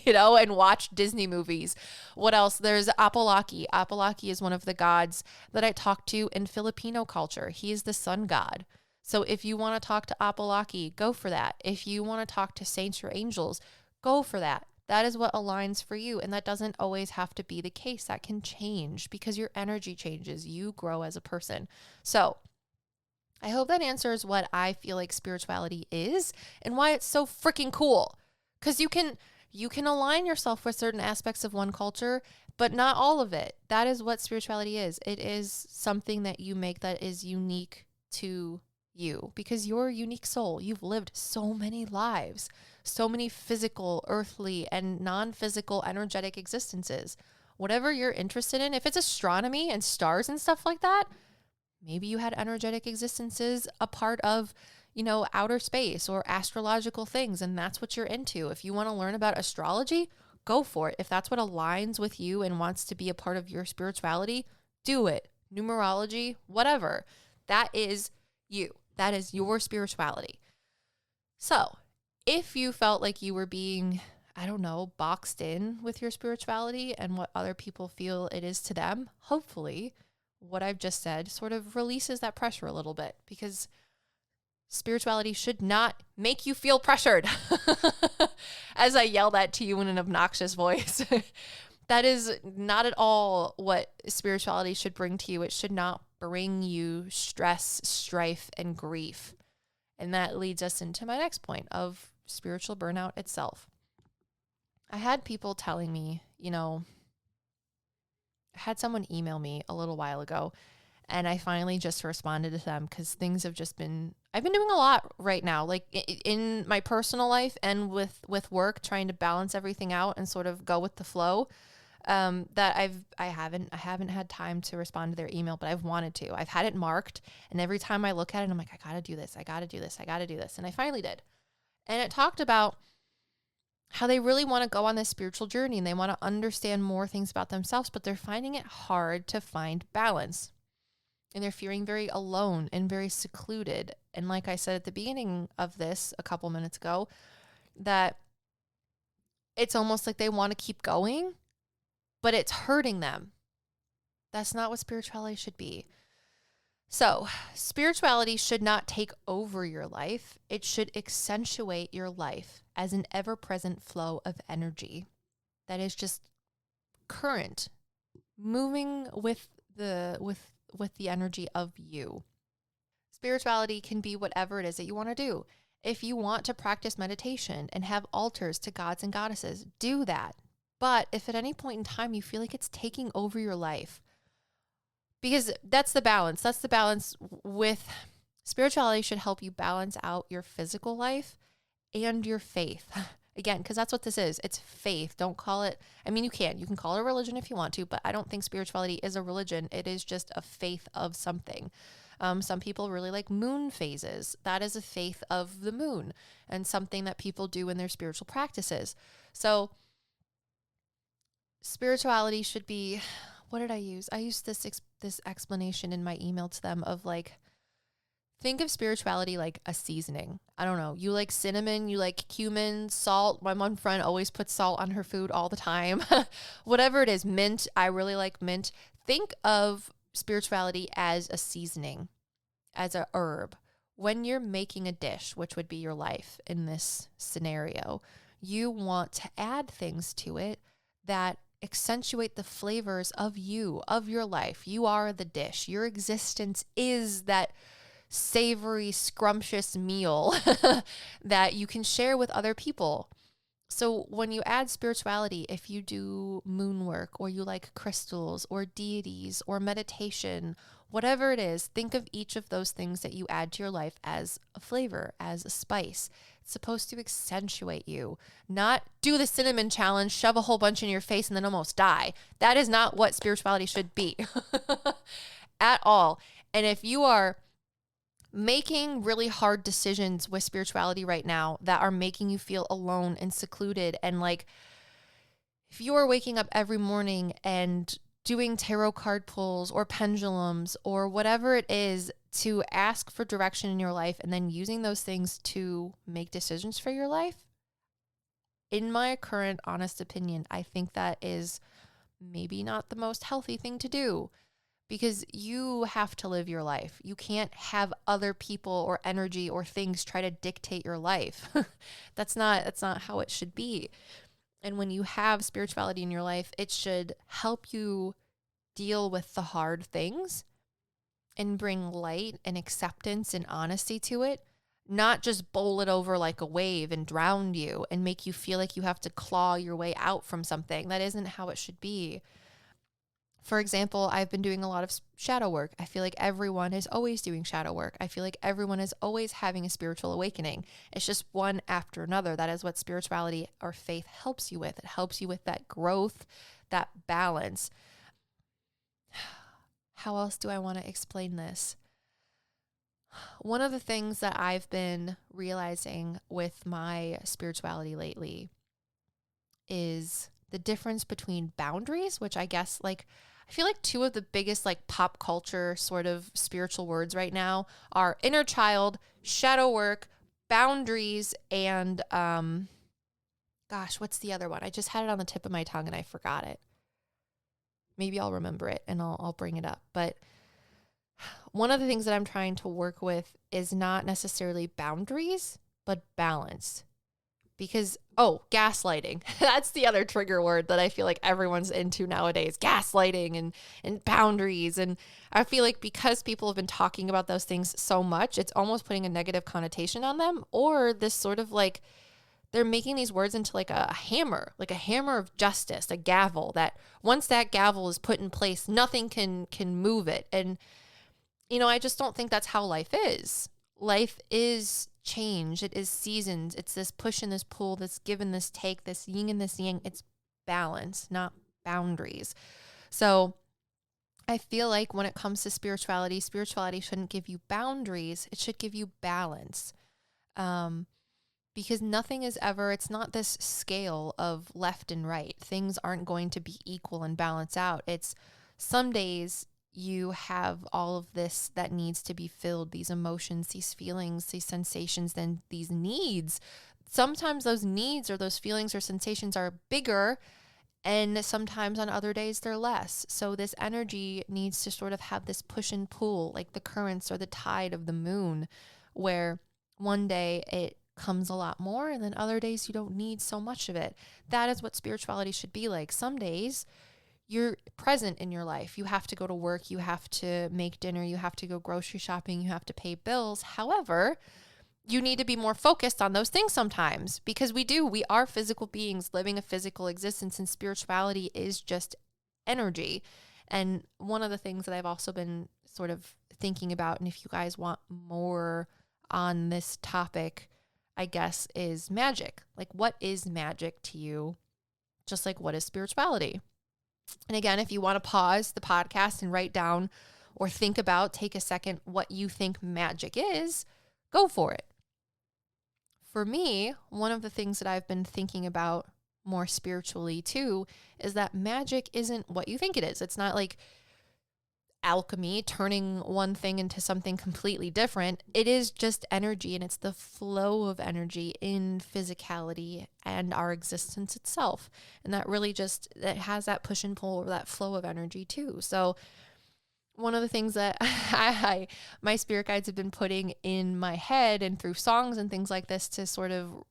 [SPEAKER 1] and watched Disney movies. What else? There's Apolaki. Apolaki is one of the gods that I talk to in Filipino culture. He is the sun god. So if you want to talk to Apolaki, go for that. If you want to talk to saints or angels, go for that. That is what aligns for you. And that doesn't always have to be the case. That can change because your energy changes. You grow as a person. So I hope that answers what I feel like spirituality is and why it's so freaking cool. Because you can align yourself with certain aspects of one culture, but not all of it. That is what spirituality is. It is something that you make that is unique to you because you're a unique soul. You've lived so many lives, so many physical, earthly, and non-physical energetic existences. Whatever you're interested in, if it's astronomy and stars and stuff like that, maybe you had energetic existences a part of, outer space or astrological things, and that's what you're into. If you want to learn about astrology, go for it. If that's what aligns with you and wants to be a part of your spirituality, do it. Numerology, whatever. That is you. That is your spirituality. So if you felt like you were being, I don't know, boxed in with your spirituality and what other people feel it is to them, hopefully what I've just said sort of releases that pressure a little bit, because spirituality should not make you feel pressured. As I yell that to you in an obnoxious voice, that is not at all what spirituality should bring to you. It should not bring you stress, strife, and grief. And that leads us into my next point of spiritual burnout itself. I had people telling me, I had someone email me a little while ago, and I finally just responded to them because things have just been, I've been doing a lot right now, like in my personal life and with work, trying to balance everything out and sort of go with the flow. That I haven't had time to respond to their email, but I've wanted to. I've had it marked, and every time I look at it, I'm like, I gotta do this. And I finally did. And it talked about how they really want to go on this spiritual journey and they want to understand more things about themselves, but they're finding it hard to find balance. And they're feeling very alone and very secluded. And like I said at the beginning of this a couple minutes ago, that it's almost like they want to keep going, but it's hurting them. That's not what spirituality should be. So, spirituality should not take over your life. It should accentuate your life as an ever-present flow of energy that is just current, moving with the energy of you. Spirituality can be whatever it is that you want to do. If you want to practice meditation and have altars to gods and goddesses, do that. But if at any point in time you feel like it's taking over your life, because that's the balance. That's the balance with spirituality should help you balance out your physical life and your faith. Again, because that's what this is. It's faith. Don't call it, you can call it a religion if you want to, but I don't think spirituality is a religion. It is just a faith of something. Some people really like moon phases. That is a faith of the moon and something that people do in their spiritual practices. So spirituality should be, what did I use? I used this explanation in my email to them of like, think of spirituality like a seasoning. I don't know. You like cinnamon, you like cumin, salt. My one friend always puts salt on her food all the time. Whatever it is, mint. I really like mint. Think of spirituality as a seasoning, as a herb. When you're making a dish, which would be your life in this scenario, you want to add things to it that accentuate the flavors of you, of your life. You are the dish. Your existence is that savory, scrumptious meal that you can share with other people. So when you add spirituality, if you do moon work or you like crystals or deities or meditation, whatever it is, think of each of those things that you add to your life as a flavor, as a spice. It's supposed to accentuate you, not do the cinnamon challenge, shove a whole bunch in your face and then almost die. That is not what spirituality should be at all. And if you are making really hard decisions with spirituality right now that are making you feel alone and secluded, and like if you are waking up every morning and doing tarot card pulls or pendulums or whatever it is to ask for direction in your life and then using those things to make decisions for your life, in my current honest opinion, I think that is maybe not the most healthy thing to do, because you have to live your life. You can't have other people or energy or things try to dictate your life. That's not how it should be. And when you have spirituality in your life, it should help you deal with the hard things and bring light and acceptance and honesty to it, not just bowl it over like a wave and drown you and make you feel like you have to claw your way out from something. That isn't how it should be. For example, I've been doing a lot of shadow work. I feel like everyone is always doing shadow work. I feel like everyone is always having a spiritual awakening. It's just one after another. That is what spirituality or faith helps you with. It helps you with that growth, that balance. How else do I want to explain this? One of the things that I've been realizing with my spirituality lately is the difference between boundaries, which I guess I feel like two of the biggest pop culture sort of spiritual words right now are inner child, shadow work, boundaries and, gosh, what's the other one? I just had it on the tip of my tongue and I forgot it. Maybe I'll remember it and I'll bring it up. But one of the things that I'm trying to work with is not necessarily boundaries, but balance. Because, gaslighting. That's the other trigger word that I feel like everyone's into nowadays. Gaslighting and boundaries. And I feel like because people have been talking about those things so much, it's almost putting a negative connotation on them, or this sort of like, they're making these words into like a hammer of justice, a gavel that once that gavel is put in place, nothing can move it. And, I just don't think that's how life is. Life is change. It is seasons. It's this push and this pull, this give and this take, this yin and this yang. It's balance, not boundaries. So I feel like when it comes to spirituality shouldn't give you boundaries. It should give you balance. Because nothing is ever, it's not this scale of left and right. Things aren't going to be equal and balance out. It's some days you have all of this that needs to be filled, these emotions, these feelings, these sensations, then these needs. Sometimes those needs or those feelings or sensations are bigger, and sometimes on other days they're less. So this energy needs to sort of have this push and pull, like the currents or the tide of the moon, where one day it comes a lot more and then other days you don't need so much of it. That is what spirituality should be like. Some days you're present in your life. You have to go to work. You have to make dinner. You have to go grocery shopping. You have to pay bills. However, you need to be more focused on those things sometimes, because we are physical beings living a physical existence, and spirituality is just energy. And one of the things that I've also been sort of thinking about, and if you guys want more on this topic, I guess, is magic. Like, what is magic to you? Just like, what is spirituality? And again, if you want to pause the podcast and write down or think about, take a second, what you think magic is, go for it. For me, one of the things that I've been thinking about more spiritually too is that magic isn't what you think it is. It's not like alchemy, turning one thing into something completely different. It is just energy, and it's the flow of energy in physicality and our existence itself. And that really just, it has that push and pull, or that flow of energy too. So one of the things that my spirit guides have been putting in my head and through songs and things like this to sort of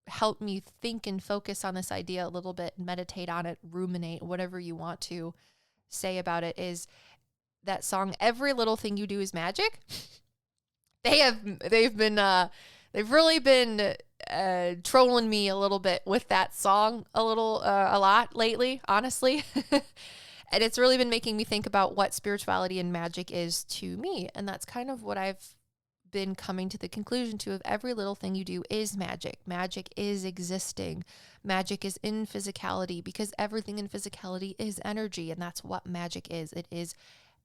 [SPEAKER 1] help me think and focus on this idea a little bit, meditate on it, ruminate, whatever you want to say about it, is that song, Every Little Thing You Do Is Magic. They've really been trolling me a little bit with that song a lot lately, honestly. And it's really been making me think about what spirituality and magic is to me. And that's kind of what I've been coming to the conclusion to, of every little thing you do is magic. Magic is existing. Magic is in physicality, because everything in physicality is energy. And that's what magic is. It is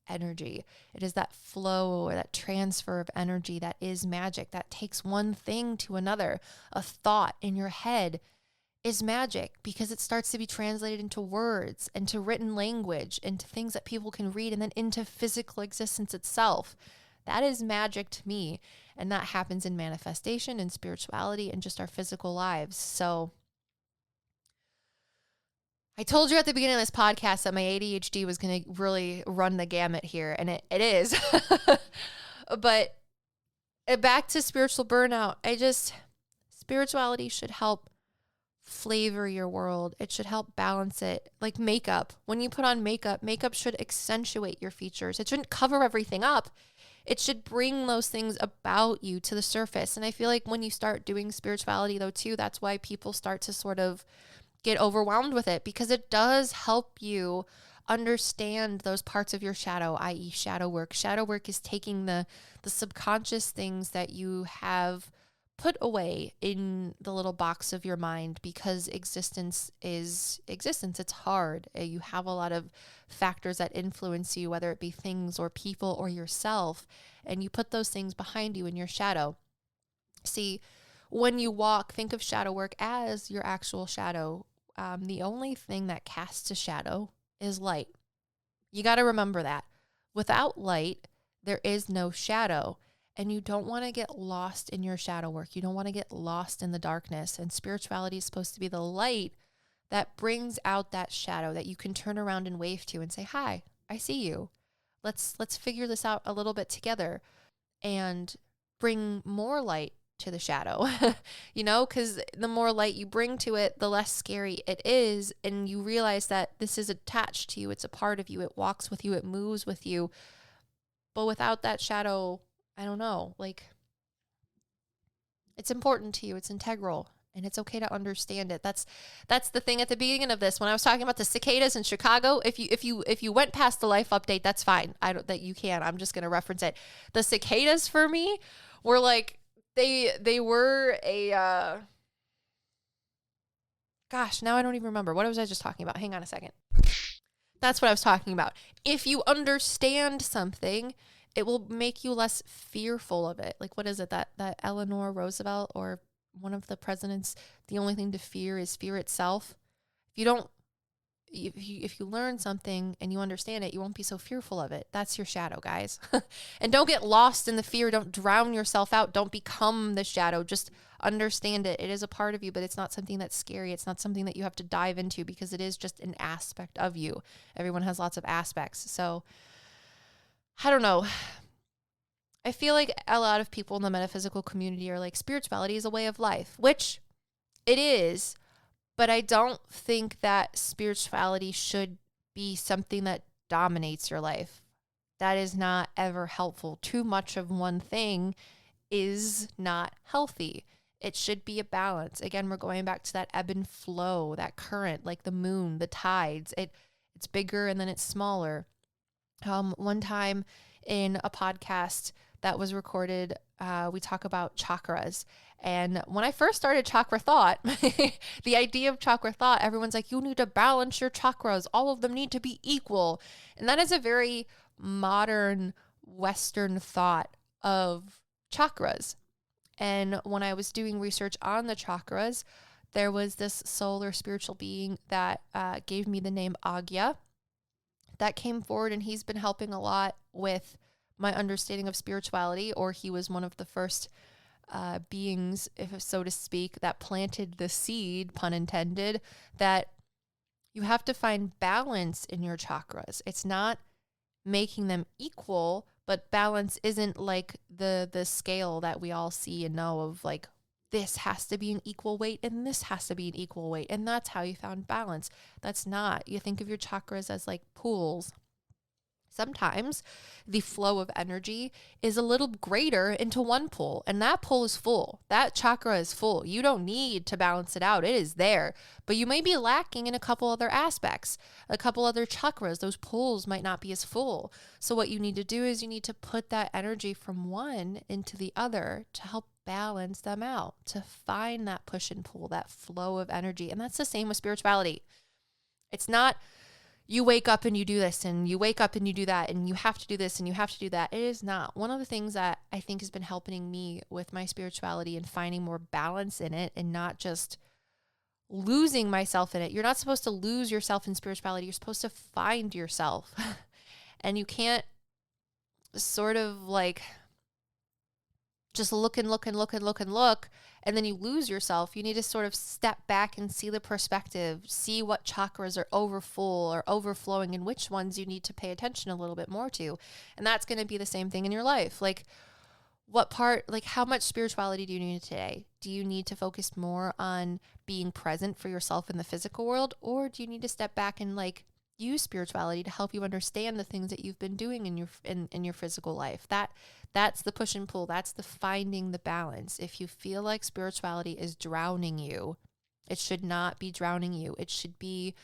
[SPEAKER 1] energy. It is that flow or that transfer of energy that is magic, that takes one thing to another. A thought in your head is magic because it starts to be translated into words, into written language, into things that people can read, and then into physical existence itself. That is magic to me. And that happens in manifestation and spirituality and just our physical lives. So I told you at the beginning of this podcast that my ADHD was going to really run the gamut here, and it is. But back to spiritual burnout, spirituality should help flavor your world. It should help balance it. Like makeup. When you put on makeup, makeup should accentuate your features. It shouldn't cover everything up. It should bring those things about you to the surface. And I feel like when you start doing spirituality though too, that's why people start to sort of get overwhelmed with it, because it does help you understand those parts of your shadow, i.e. shadow work. Shadow work is taking the subconscious things that you have put away in the little box of your mind, because existence is existence. It's hard. You have a lot of factors that influence you, whether it be things or people or yourself, and you put those things behind you in your shadow. See, when you walk, think of shadow work as your actual shadow. The only thing that casts a shadow is light. You got to remember that. Without light, there is no shadow. and you don't want to get lost in your shadow work. You don't want to get lost in the darkness. And spirituality is supposed to be the light that brings out that shadow that you can turn around and wave to and say, hi, I see you. Let's figure this out a little bit together and bring more light to the shadow, because the more light you bring to it, the less scary it is. And you realize that this is attached to you. It's a part of you. It walks with you. It moves with you. But without that shadow, I don't know, it's important to you. It's integral, and it's okay to understand it. That's the thing at the beginning of this. When I was talking about the cicadas in Chicago, if you went past the life update, that's fine. You can. I'm just going to reference it. The cicadas for me were they were a, gosh, now I don't even remember. What was I just talking about? Hang on a second. That's what I was talking about. If you understand something, it will make you less fearful of it. What is it? That Eleanor Roosevelt or one of the presidents, the only thing to fear is fear itself. If you learn something and you understand it, you won't be so fearful of it. That's your shadow, guys. And don't get lost in the fear. Don't drown yourself out. Don't become the shadow. Just understand it. It is a part of you, but it's not something that's scary. It's not something that you have to dive into, because it is just an aspect of you. Everyone has lots of aspects. So I don't know. I feel like a lot of people in the metaphysical community are like, spirituality is a way of life, which it is. But I don't think that spirituality should be something that dominates your life. That is not ever helpful. Too much of one thing is not healthy. It should be a balance. Again, we're going back to that ebb and flow, that current, like the moon, the tides. It's bigger and then it's smaller. One time in a podcast that was recorded, we talk about chakras. And when I first started chakra thought, the idea of chakra thought, everyone's like, you need to balance your chakras. All of them need to be equal. And that is a very modern Western thought of chakras. And when I was doing research on the chakras, there was this soul or spiritual being that gave me the name Agya that came forward, and he's been helping a lot with my understanding of spirituality, or he was one of the first beings, if so to speak, that planted the seed, pun intended, that you have to find balance in your chakras. It's not making them equal, but balance isn't like the scale that we all see and know of, like, this has to be an equal weight and this has to be an equal weight, and that's how you found balance. That's not. You think of your chakras as like pools. Sometimes the flow of energy is a little greater into one pool, and that pool is full. That chakra is full. You don't need to balance it out. It is there, but you may be lacking in a couple other aspects, a couple other chakras. Those pools might not be as full. So what you need to do is you need to put that energy from one into the other to help balance them out, to find that push and pull, that flow of energy. And that's the same with spirituality. It's not you wake up and you do this and you wake up and you do that and you have to do this and you have to do that. It is not. One of the things that I think has been helping me with my spirituality and finding more balance in it and not just losing myself in it. You're not supposed to lose yourself in spirituality. You're supposed to find yourself. And you can't sort of like just look and look and look and look and look, and then you lose yourself. You need to sort of step back and see the perspective, see what chakras are overfull or overflowing and which ones you need to pay attention a little bit more to. And that's going to be the same thing in your life. Like, what part, like, how much spirituality do you need today? Do you need to focus more on being present for yourself in the physical world, or do you need to step back and like use spirituality to help you understand the things that you've been doing in your physical life? That's the push and pull. That's the finding the balance. If you feel like spirituality is drowning you, it should not be drowning you. It should be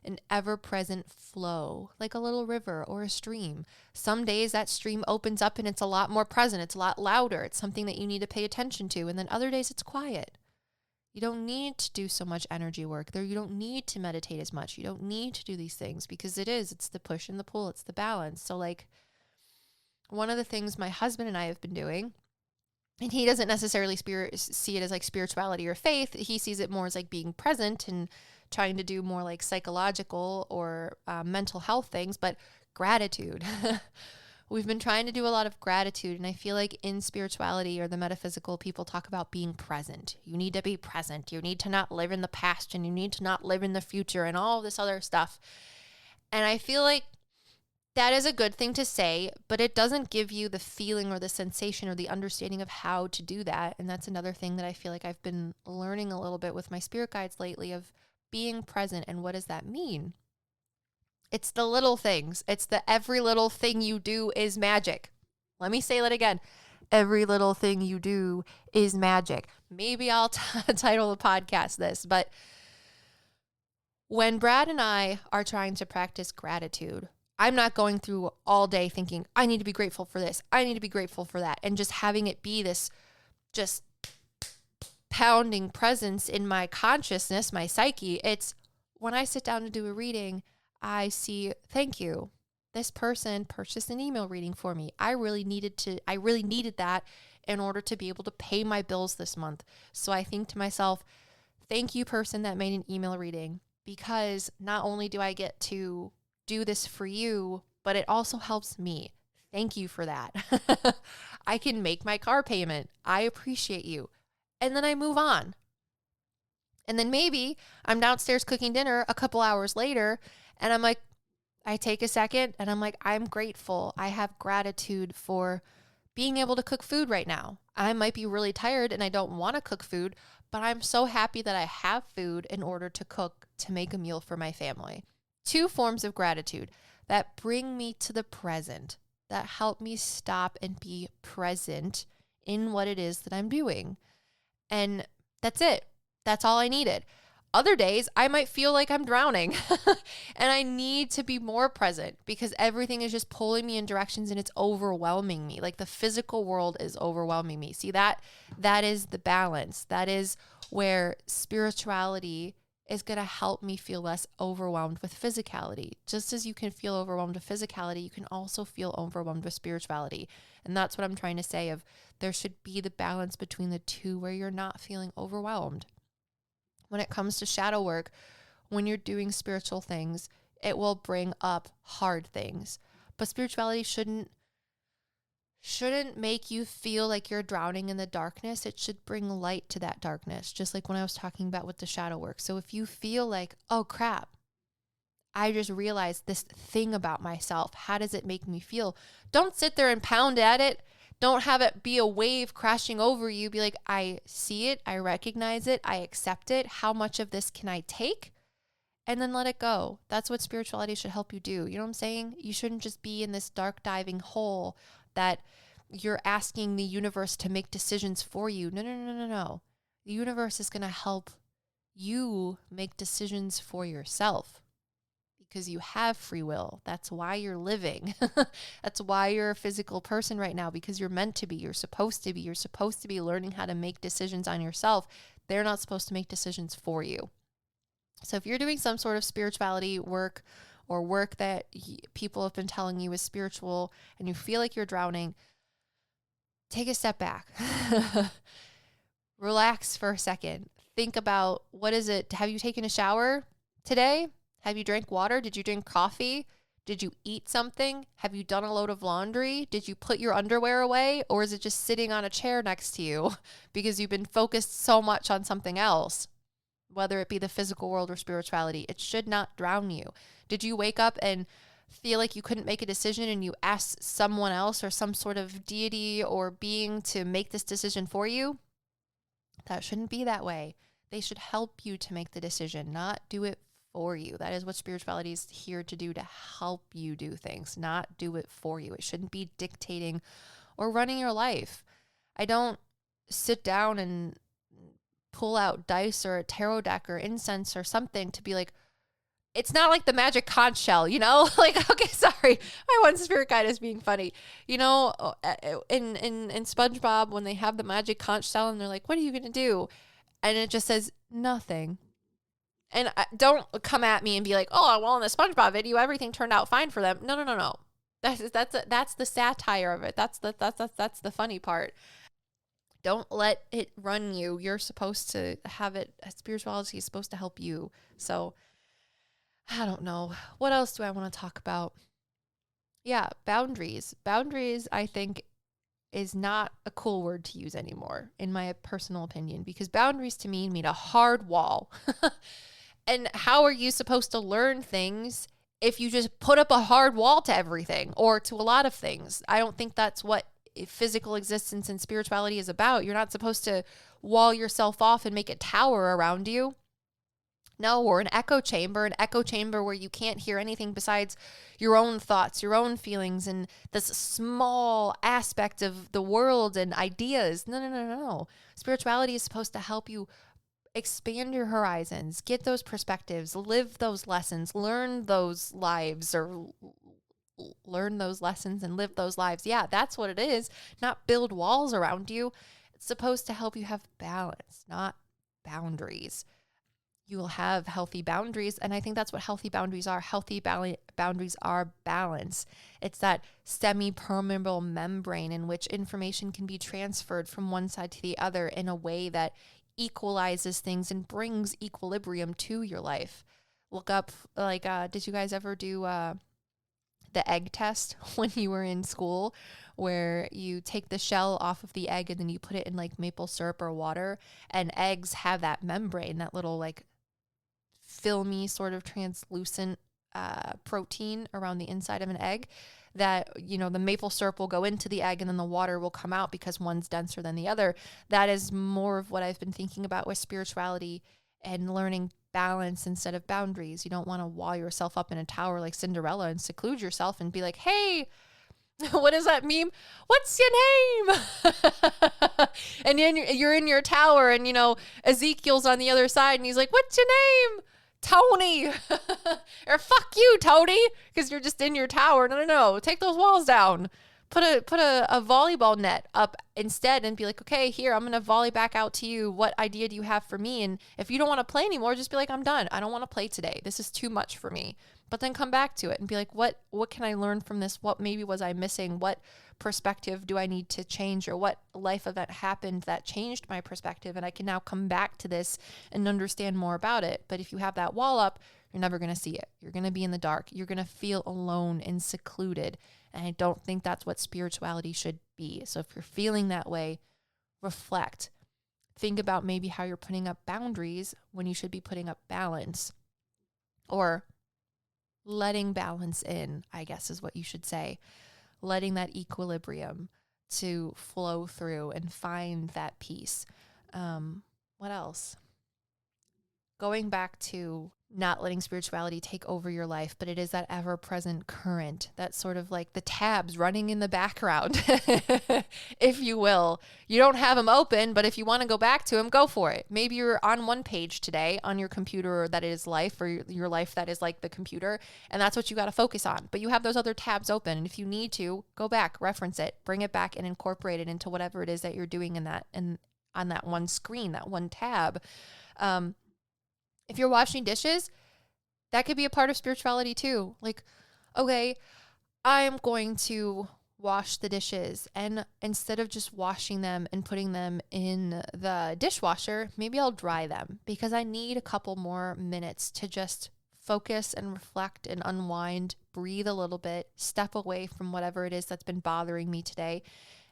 [SPEAKER 1] an ever-present flow, like a little river or a stream. Some days that stream opens up and it's a lot more present. It's a lot louder. It's something that you need to pay attention to. And then other days it's quiet. You don't need to do so much energy work there. You don't need to meditate as much. You don't need to do these things, because it's the push and the pull. It's the balance. So like, one of the things my husband and I have been doing, and he doesn't necessarily see it as like spirituality or faith. He sees it more as like being present and trying to do more like psychological or mental health things, but gratitude. we've been trying to do a lot of gratitude. And I feel like in spirituality or the metaphysical, people talk about being present. You need to be present. You need to not live in the past, and you need to not live in the future, and all this other stuff. And I feel like that is a good thing to say, but it doesn't give you the feeling or the sensation or the understanding of how to do that. And that's another thing that I feel like I've been learning a little bit with my spirit guides lately, of being present. And what does that mean? It's the little things. It's the every little thing you do is magic. Let me say that again. Every little thing you do is magic. Maybe I'll title the podcast this, but when Brad and I are trying to practice gratitude, I'm not going through all day thinking, I need to be grateful for this, I need to be grateful for that, and just having it be this just pounding presence in my consciousness, my psyche. It's when I sit down to do a reading, I see, thank you. This person purchased an email reading for me. I really needed that in order to be able to pay my bills this month. So I think to myself, thank you, person that made an email reading, because not only do I get to do this for you, but it also helps me. Thank you for that. I can make my car payment. I appreciate you. And then I move on. And then maybe I'm downstairs cooking dinner a couple hours later, and I'm like, I take a second and I'm like, I'm grateful. I have gratitude for being able to cook food right now. I might be really tired and I don't want to cook food, but I'm so happy that I have food in order to cook, to make a meal for my family. 2 forms of gratitude that bring me to the present, that help me stop and be present in what it is that I'm doing. And that's it. That's all I needed. Other days, I might feel like I'm drowning and I need to be more present because everything is just pulling me in directions and it's overwhelming me. Like the physical world is overwhelming me. See, that is the balance. That is where spirituality is going to help me feel less overwhelmed with physicality. Just as you can feel overwhelmed with physicality, you can also feel overwhelmed with spirituality. And that's what I'm trying to say, of there should be the balance between the two where you're not feeling overwhelmed. When it comes to shadow work, when you're doing spiritual things, it will bring up hard things. But spirituality shouldn't make you feel like you're drowning in the darkness. It should bring light to that darkness, just like when I was talking about with the shadow work. So if you feel like, oh crap, I just realized this thing about myself, how does it make me feel? Don't sit there and pound at it. Don't have it be a wave crashing over you. Be like, I see it. I recognize it. I accept it. How much of this can I take? And then let it go. That's what spirituality should help you do. You know what I'm saying? You shouldn't just be in this dark diving hole that you're asking the universe to make decisions for you. No. The universe is going to help you make decisions for yourself because you have free will. That's why you're living. That's why you're a physical person right now, because you're meant to be. You're supposed to be. You're supposed to be learning how to make decisions on yourself. They're not supposed to make decisions for you. So if you're doing some sort of spirituality work or work that people have been telling you is spiritual and you feel like you're drowning, take a step back. Relax for a second. Think about, what is it? Have you taken a shower today? Have you drank water? Did you drink coffee? Did you eat something? Have you done a load of laundry? Did you put your underwear away? Or is it just sitting on a chair next to you because you've been focused so much on something else? Whether it be the physical world or spirituality, it should not drown you. Did you wake up and feel like you couldn't make a decision and you asked someone else or some sort of deity or being to make this decision for you? That shouldn't be that way. They should help you to make the decision, not do it for you. That is what spirituality is here to do, to help you do things, not do it for you. It shouldn't be dictating or running your life. I don't sit down and pull out dice or a tarot deck or incense or something to be like, it's not like the magic conch shell, you know? Like, okay, sorry. My one spirit guide is being funny. You know, in SpongeBob, when they have the magic conch shell and they're like, what are you going to do? And it just says nothing. And don't come at me and be like, oh, well, in the SpongeBob video, everything turned out fine for them. No. That's the satire of it. That's the funny part. Don't let it run you. You're supposed to have it. Spirituality is supposed to help you. So I don't know. What else do I want to talk about? Yeah, boundaries. Boundaries, I think, is not a cool word to use anymore, in my personal opinion, because boundaries to me mean a hard wall. And how are you supposed to learn things if you just put up a hard wall to everything or to a lot of things? I don't think that's what physical existence and spirituality is about. You're not supposed to wall yourself off and make a tower around you. No, or an echo chamber where you can't hear anything besides your own thoughts, your own feelings, and this small aspect of the world and ideas. No, no, no, no. Spirituality is supposed to help you expand your horizons, get those perspectives, live those lessons, learn those lives, or learn those lessons and live those lives. Yeah, that's what it is. Not build walls around you. It's supposed to help you have balance, not boundaries. You will have healthy boundaries. And I think that's what healthy boundaries are. Healthy boundaries are balance. It's that semi-permeable membrane in which information can be transferred from one side to the other in a way that equalizes things and brings equilibrium to your life. Look up, did you guys ever do the egg test when you were in school, where you take the shell off of the egg and then you put it in like maple syrup or water? And eggs have that membrane, that little like filmy sort of translucent protein around the inside of an egg that, the maple syrup will go into the egg and then the water will come out because one's denser than the other. That is more of what I've been thinking about with spirituality and learning balance instead of boundaries. You don't want to wall yourself up in a tower like Cinderella and seclude yourself and be like, hey, what is that meme? What's your name? And then you're in your tower and, Ezekiel's on the other side and he's like, what's your name? Tony. Or fuck you, Tony, because you're just in your tower. No. Take those walls down. Put a volleyball net up instead and be like, okay, here, I'm going to volley back out to you. What idea do you have for me? And if you don't want to play anymore, just be like, I'm done. I don't want to play today. This is too much for me. But then come back to it and be like, what can I learn from this? What maybe was I missing? What perspective do I need to change? Or what life event happened that changed my perspective? And I can now come back to this and understand more about it. But if you have that wall up, you're never going to see it. You're going to be in the dark. You're going to feel alone and secluded. And I don't think that's what spirituality should be. So if you're feeling that way, reflect. Think about maybe how you're putting up boundaries when you should be putting up balance. Or letting balance in, I guess is what you should say. Letting that equilibrium to flow through and find that peace. What else? Going back to not letting spirituality take over your life, but it is that ever-present current, that sort of like the tabs running in the background, if you will. You don't have them open, but if you want to go back to them, go for it. Maybe you're on one page today on your computer that is life, or your life that is like the computer, and that's what you got to focus on. But you have those other tabs open, and if you need to, go back, reference it, bring it back, and incorporate it into whatever it is that you're doing in that, and on that one screen, that one tab. If you're washing dishes, that could be a part of spirituality too. Like, okay, I'm going to wash the dishes, and instead of just washing them and putting them in the dishwasher, maybe I'll dry them because I need a couple more minutes to just focus and reflect and unwind, breathe a little bit, step away from whatever it is that's been bothering me today,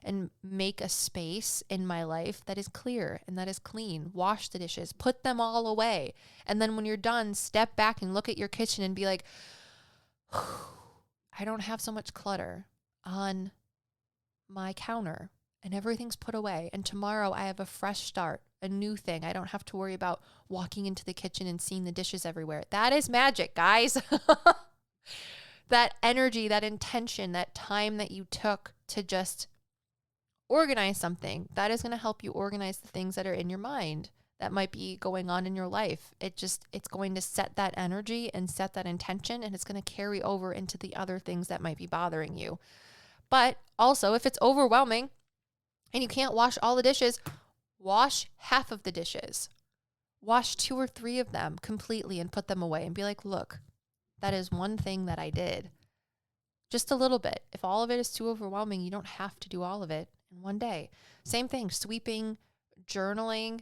[SPEAKER 1] and make a space in my life that is clear and that is clean. Wash the dishes, put them all away. And then when you're done, step back and look at your kitchen and be like, I don't have so much clutter on my counter and everything's put away. And tomorrow I have a fresh start, a new thing. I don't have to worry about walking into the kitchen and seeing the dishes everywhere. That is magic, guys. That energy, that intention, that time that you took to just organize something, that is going to help you organize the things that are in your mind that might be going on in your life. It's going to set that energy and set that intention, and it's going to carry over into the other things that might be bothering you. But also, if it's overwhelming and you can't wash all the dishes, wash half of the dishes. Wash 2 or 3 of them completely and put them away and be like, look, that is one thing that I did. Just a little bit. If all of it is too overwhelming, you don't have to do all of it in one day. Same thing, sweeping, journaling,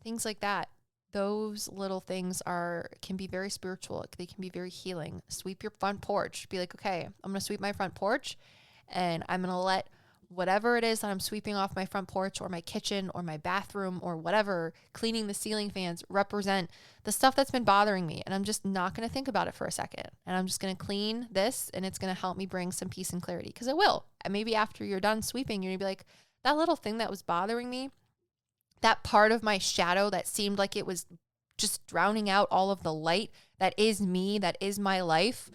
[SPEAKER 1] things like that. those little things can be very spiritual. They can be very healing. Sweep your front porch. Be like, okay, I'm going to sweep my front porch, and I'm going to let whatever it is that I'm sweeping off my front porch or my kitchen or my bathroom or whatever, cleaning the ceiling fans, represent the stuff that's been bothering me. And I'm just not going to think about it for a second. And I'm just going to clean this, and it's going to help me bring some peace and clarity, because it will. And maybe after you're done sweeping, you're going to be like, that little thing that was bothering me, that part of my shadow that seemed like it was just drowning out all of the light that is me, that is my life,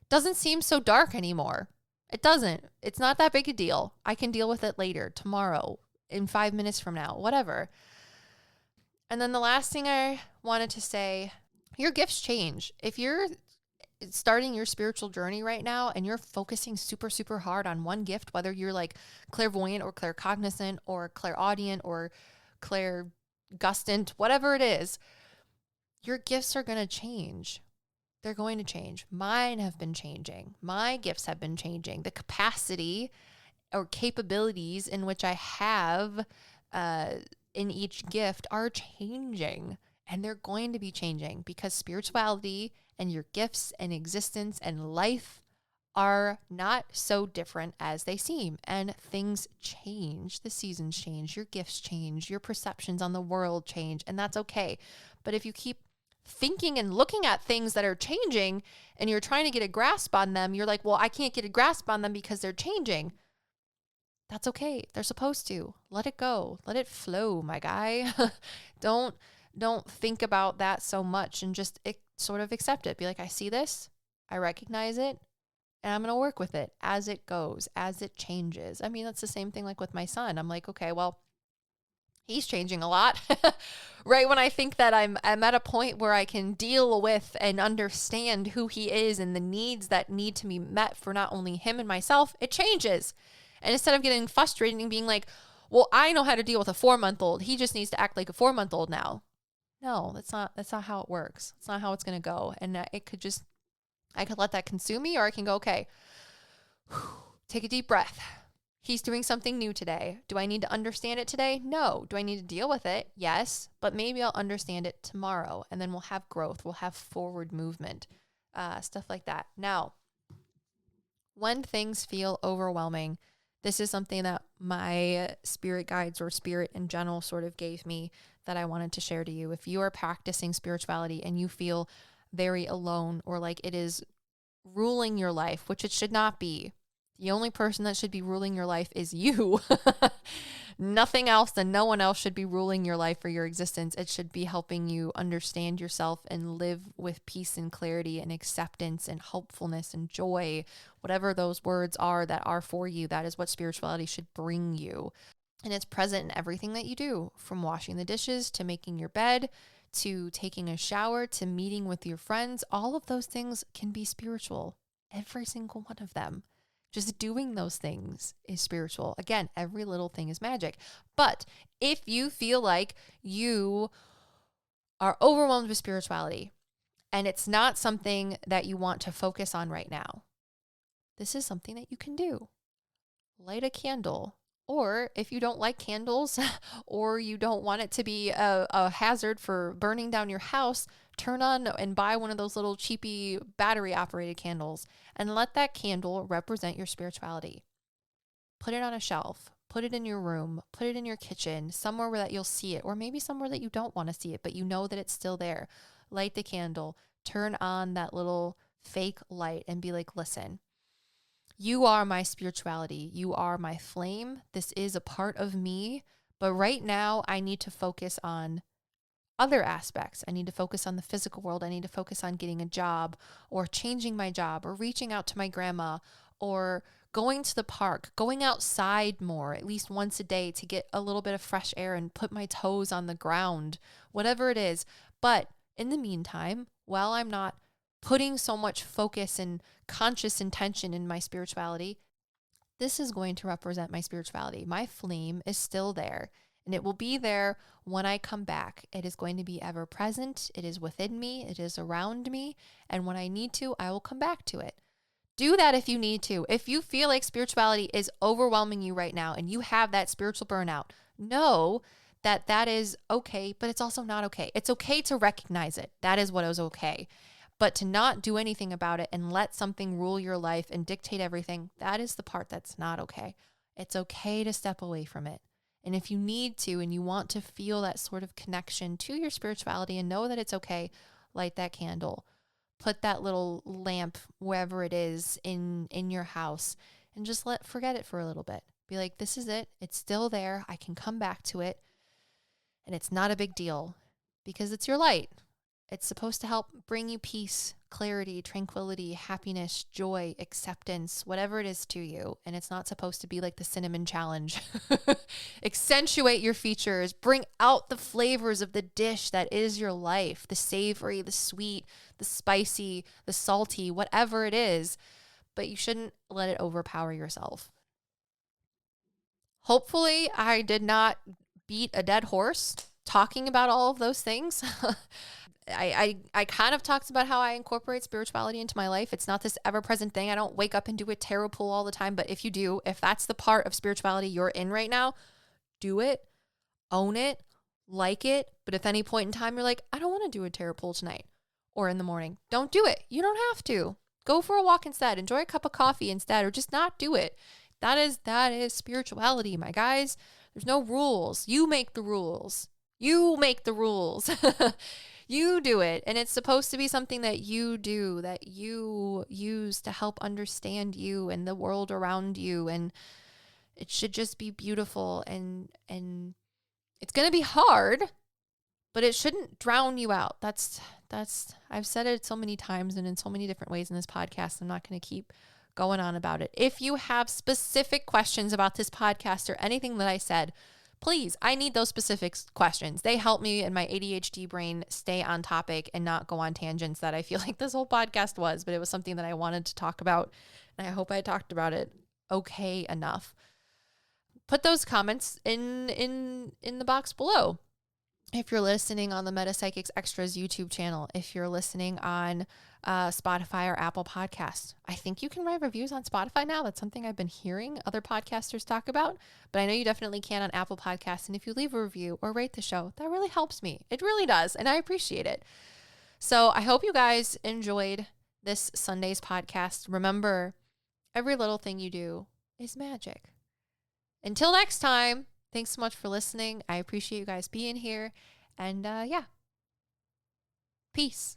[SPEAKER 1] doesn't seem so dark anymore. It doesn't. It's not that big a deal. I can deal with it later, tomorrow, in 5 minutes from now, whatever. And then the last thing I wanted to say, your gifts change. If you're starting your spiritual journey right now and you're focusing super, super hard on one gift, whether you're like clairvoyant or claircognizant or clairaudient or clairgustant, whatever it is, your gifts are going to change. They're going to change. Mine have been changing. My gifts have been changing. The capacity or capabilities in which I have in each gift are changing. And they're going to be changing, because spirituality and your gifts and existence and life are not so different as they seem. And things change. The seasons change. Your gifts change. Your perceptions on the world change. And that's okay. But if you keep thinking and looking at things that are changing and you're trying to get a grasp on them, you're like, well, I can't get a grasp on them because they're changing. That's okay. They're supposed to. Let it go. Let it flow, my guy. Don't think about that so much, and just sort of accept it. Be like, I see this, I recognize it, and I'm going to work with it as it goes, as it changes. I mean, that's the same thing like with my son. I'm like, okay, well, he's changing a lot. Right when I think that I'm at a point where I can deal with and understand who he is and the needs that need to be met for not only him and myself, it changes. And instead of getting frustrated and being like, well, I know how to deal with a 4-month-old, he just needs to act like a 4-month-old now. No, that's not how it works. It's not how it's going to go. And I could let that consume me, or I can go, okay, take a deep breath. He's doing something new today. Do I need to understand it today? No. Do I need to deal with it? Yes. But maybe I'll understand it tomorrow, and then we'll have growth. We'll have forward movement, stuff like that. Now, when things feel overwhelming, this is something that my spirit guides or spirit in general sort of gave me that I wanted to share to you. If you are practicing spirituality and you feel very alone, or like it is ruling your life, which it should not be. The only person that should be ruling your life is you. Nothing else, and no one else should be ruling your life or your existence. It should be helping you understand yourself and live with peace and clarity and acceptance and hopefulness and joy. Whatever those words are that are for you, that is what spirituality should bring you. And it's present in everything that you do, from washing the dishes to making your bed to taking a shower to meeting with your friends. All of those things can be spiritual. Every single one of them. Just doing those things is spiritual. Again, every little thing is magic. But if you feel like you are overwhelmed with spirituality and it's not something that you want to focus on right now, this is something that you can do. Light a candle. Or if you don't like candles or you don't want it to be a hazard for burning down your house, turn on and buy one of those little cheapy battery operated candles and let that candle represent your spirituality. Put it on a shelf, put it in your room, put it in your kitchen, somewhere where that you'll see it, or maybe somewhere that you don't want to see it, but you know that it's still there. Light the candle, turn on that little fake light and be like, listen, you are my spirituality. You are my flame. This is a part of me. But right now, I need to focus on other aspects. I need to focus on the physical world. I need to focus on getting a job or changing my job or reaching out to my grandma or going to the park, going outside more, at least once a day to get a little bit of fresh air and put my toes on the ground, whatever it is. But in the meantime, while I'm not putting so much focus and conscious intention in my spirituality, this is going to represent my spirituality. My flame is still there, and it will be there when I come back. It is going to be ever present. It is within me. It is around me. And when I need to, I will come back to it. Do that if you need to. If you feel like spirituality is overwhelming you right now and you have that spiritual burnout, know that is okay, but it's also not okay. It's okay to recognize it. That is what is okay. But to not do anything about it and let something rule your life and dictate everything, that is the part that's not okay. It's okay to step away from it. And if you need to and you want to feel that sort of connection to your spirituality and know that it's okay, light that candle. Put that little lamp wherever it is in your house and just forget it for a little bit. Be like, this is it. It's still there. I can come back to it. And it's not a big deal because it's your light. It's supposed to help bring you peace, clarity, tranquility, happiness, joy, acceptance, whatever it is to you. And it's not supposed to be like the cinnamon challenge. Accentuate your features. Bring out the flavors of the dish that is your life. The savory, the sweet, the spicy, the salty, whatever it is. But you shouldn't let it overpower yourself. Hopefully, I did not beat a dead horse talking about all of those things. I kind of talked about how I incorporate spirituality into my life. It's not this ever-present thing. I don't wake up and do a tarot pull all the time, but if you do, if that's the part of spirituality you're in right now, do it, own it, like it. But if any point in time you're like, I don't want to do a tarot pull tonight or in the morning, don't do it. You don't have to. Go for a walk instead. Enjoy a cup of coffee instead, or just not do it. That is spirituality, my guys. There's no rules. You make the rules. You make the rules. You do it. And it's supposed to be something that you do, that you use to help understand you and the world around you. And it should just be beautiful. And it's going to be hard, but it shouldn't drown you out. That's I've said it so many times and in so many different ways in this podcast. I'm not going to keep going on about it. If you have specific questions about this podcast or anything that I said, please, I need those specific questions. They help me in my ADHD brain stay on topic and not go on tangents that I feel like this whole podcast was, but it was something that I wanted to talk about, and I hope I talked about it okay enough. Put those comments in the box below. If you're listening on the PsycKicks Extras YouTube channel, if you're listening on Spotify or Apple Podcasts, I think you can write reviews on Spotify now. That's something I've been hearing other podcasters talk about, but I know you definitely can on Apple Podcasts. And if you leave a review or rate the show, that really helps me. It really does. And I appreciate it. So I hope you guys enjoyed this Sunday's podcast. Remember, every little thing you do is magic. Until next time, thanks so much for listening. I appreciate you guys being here. And yeah, peace.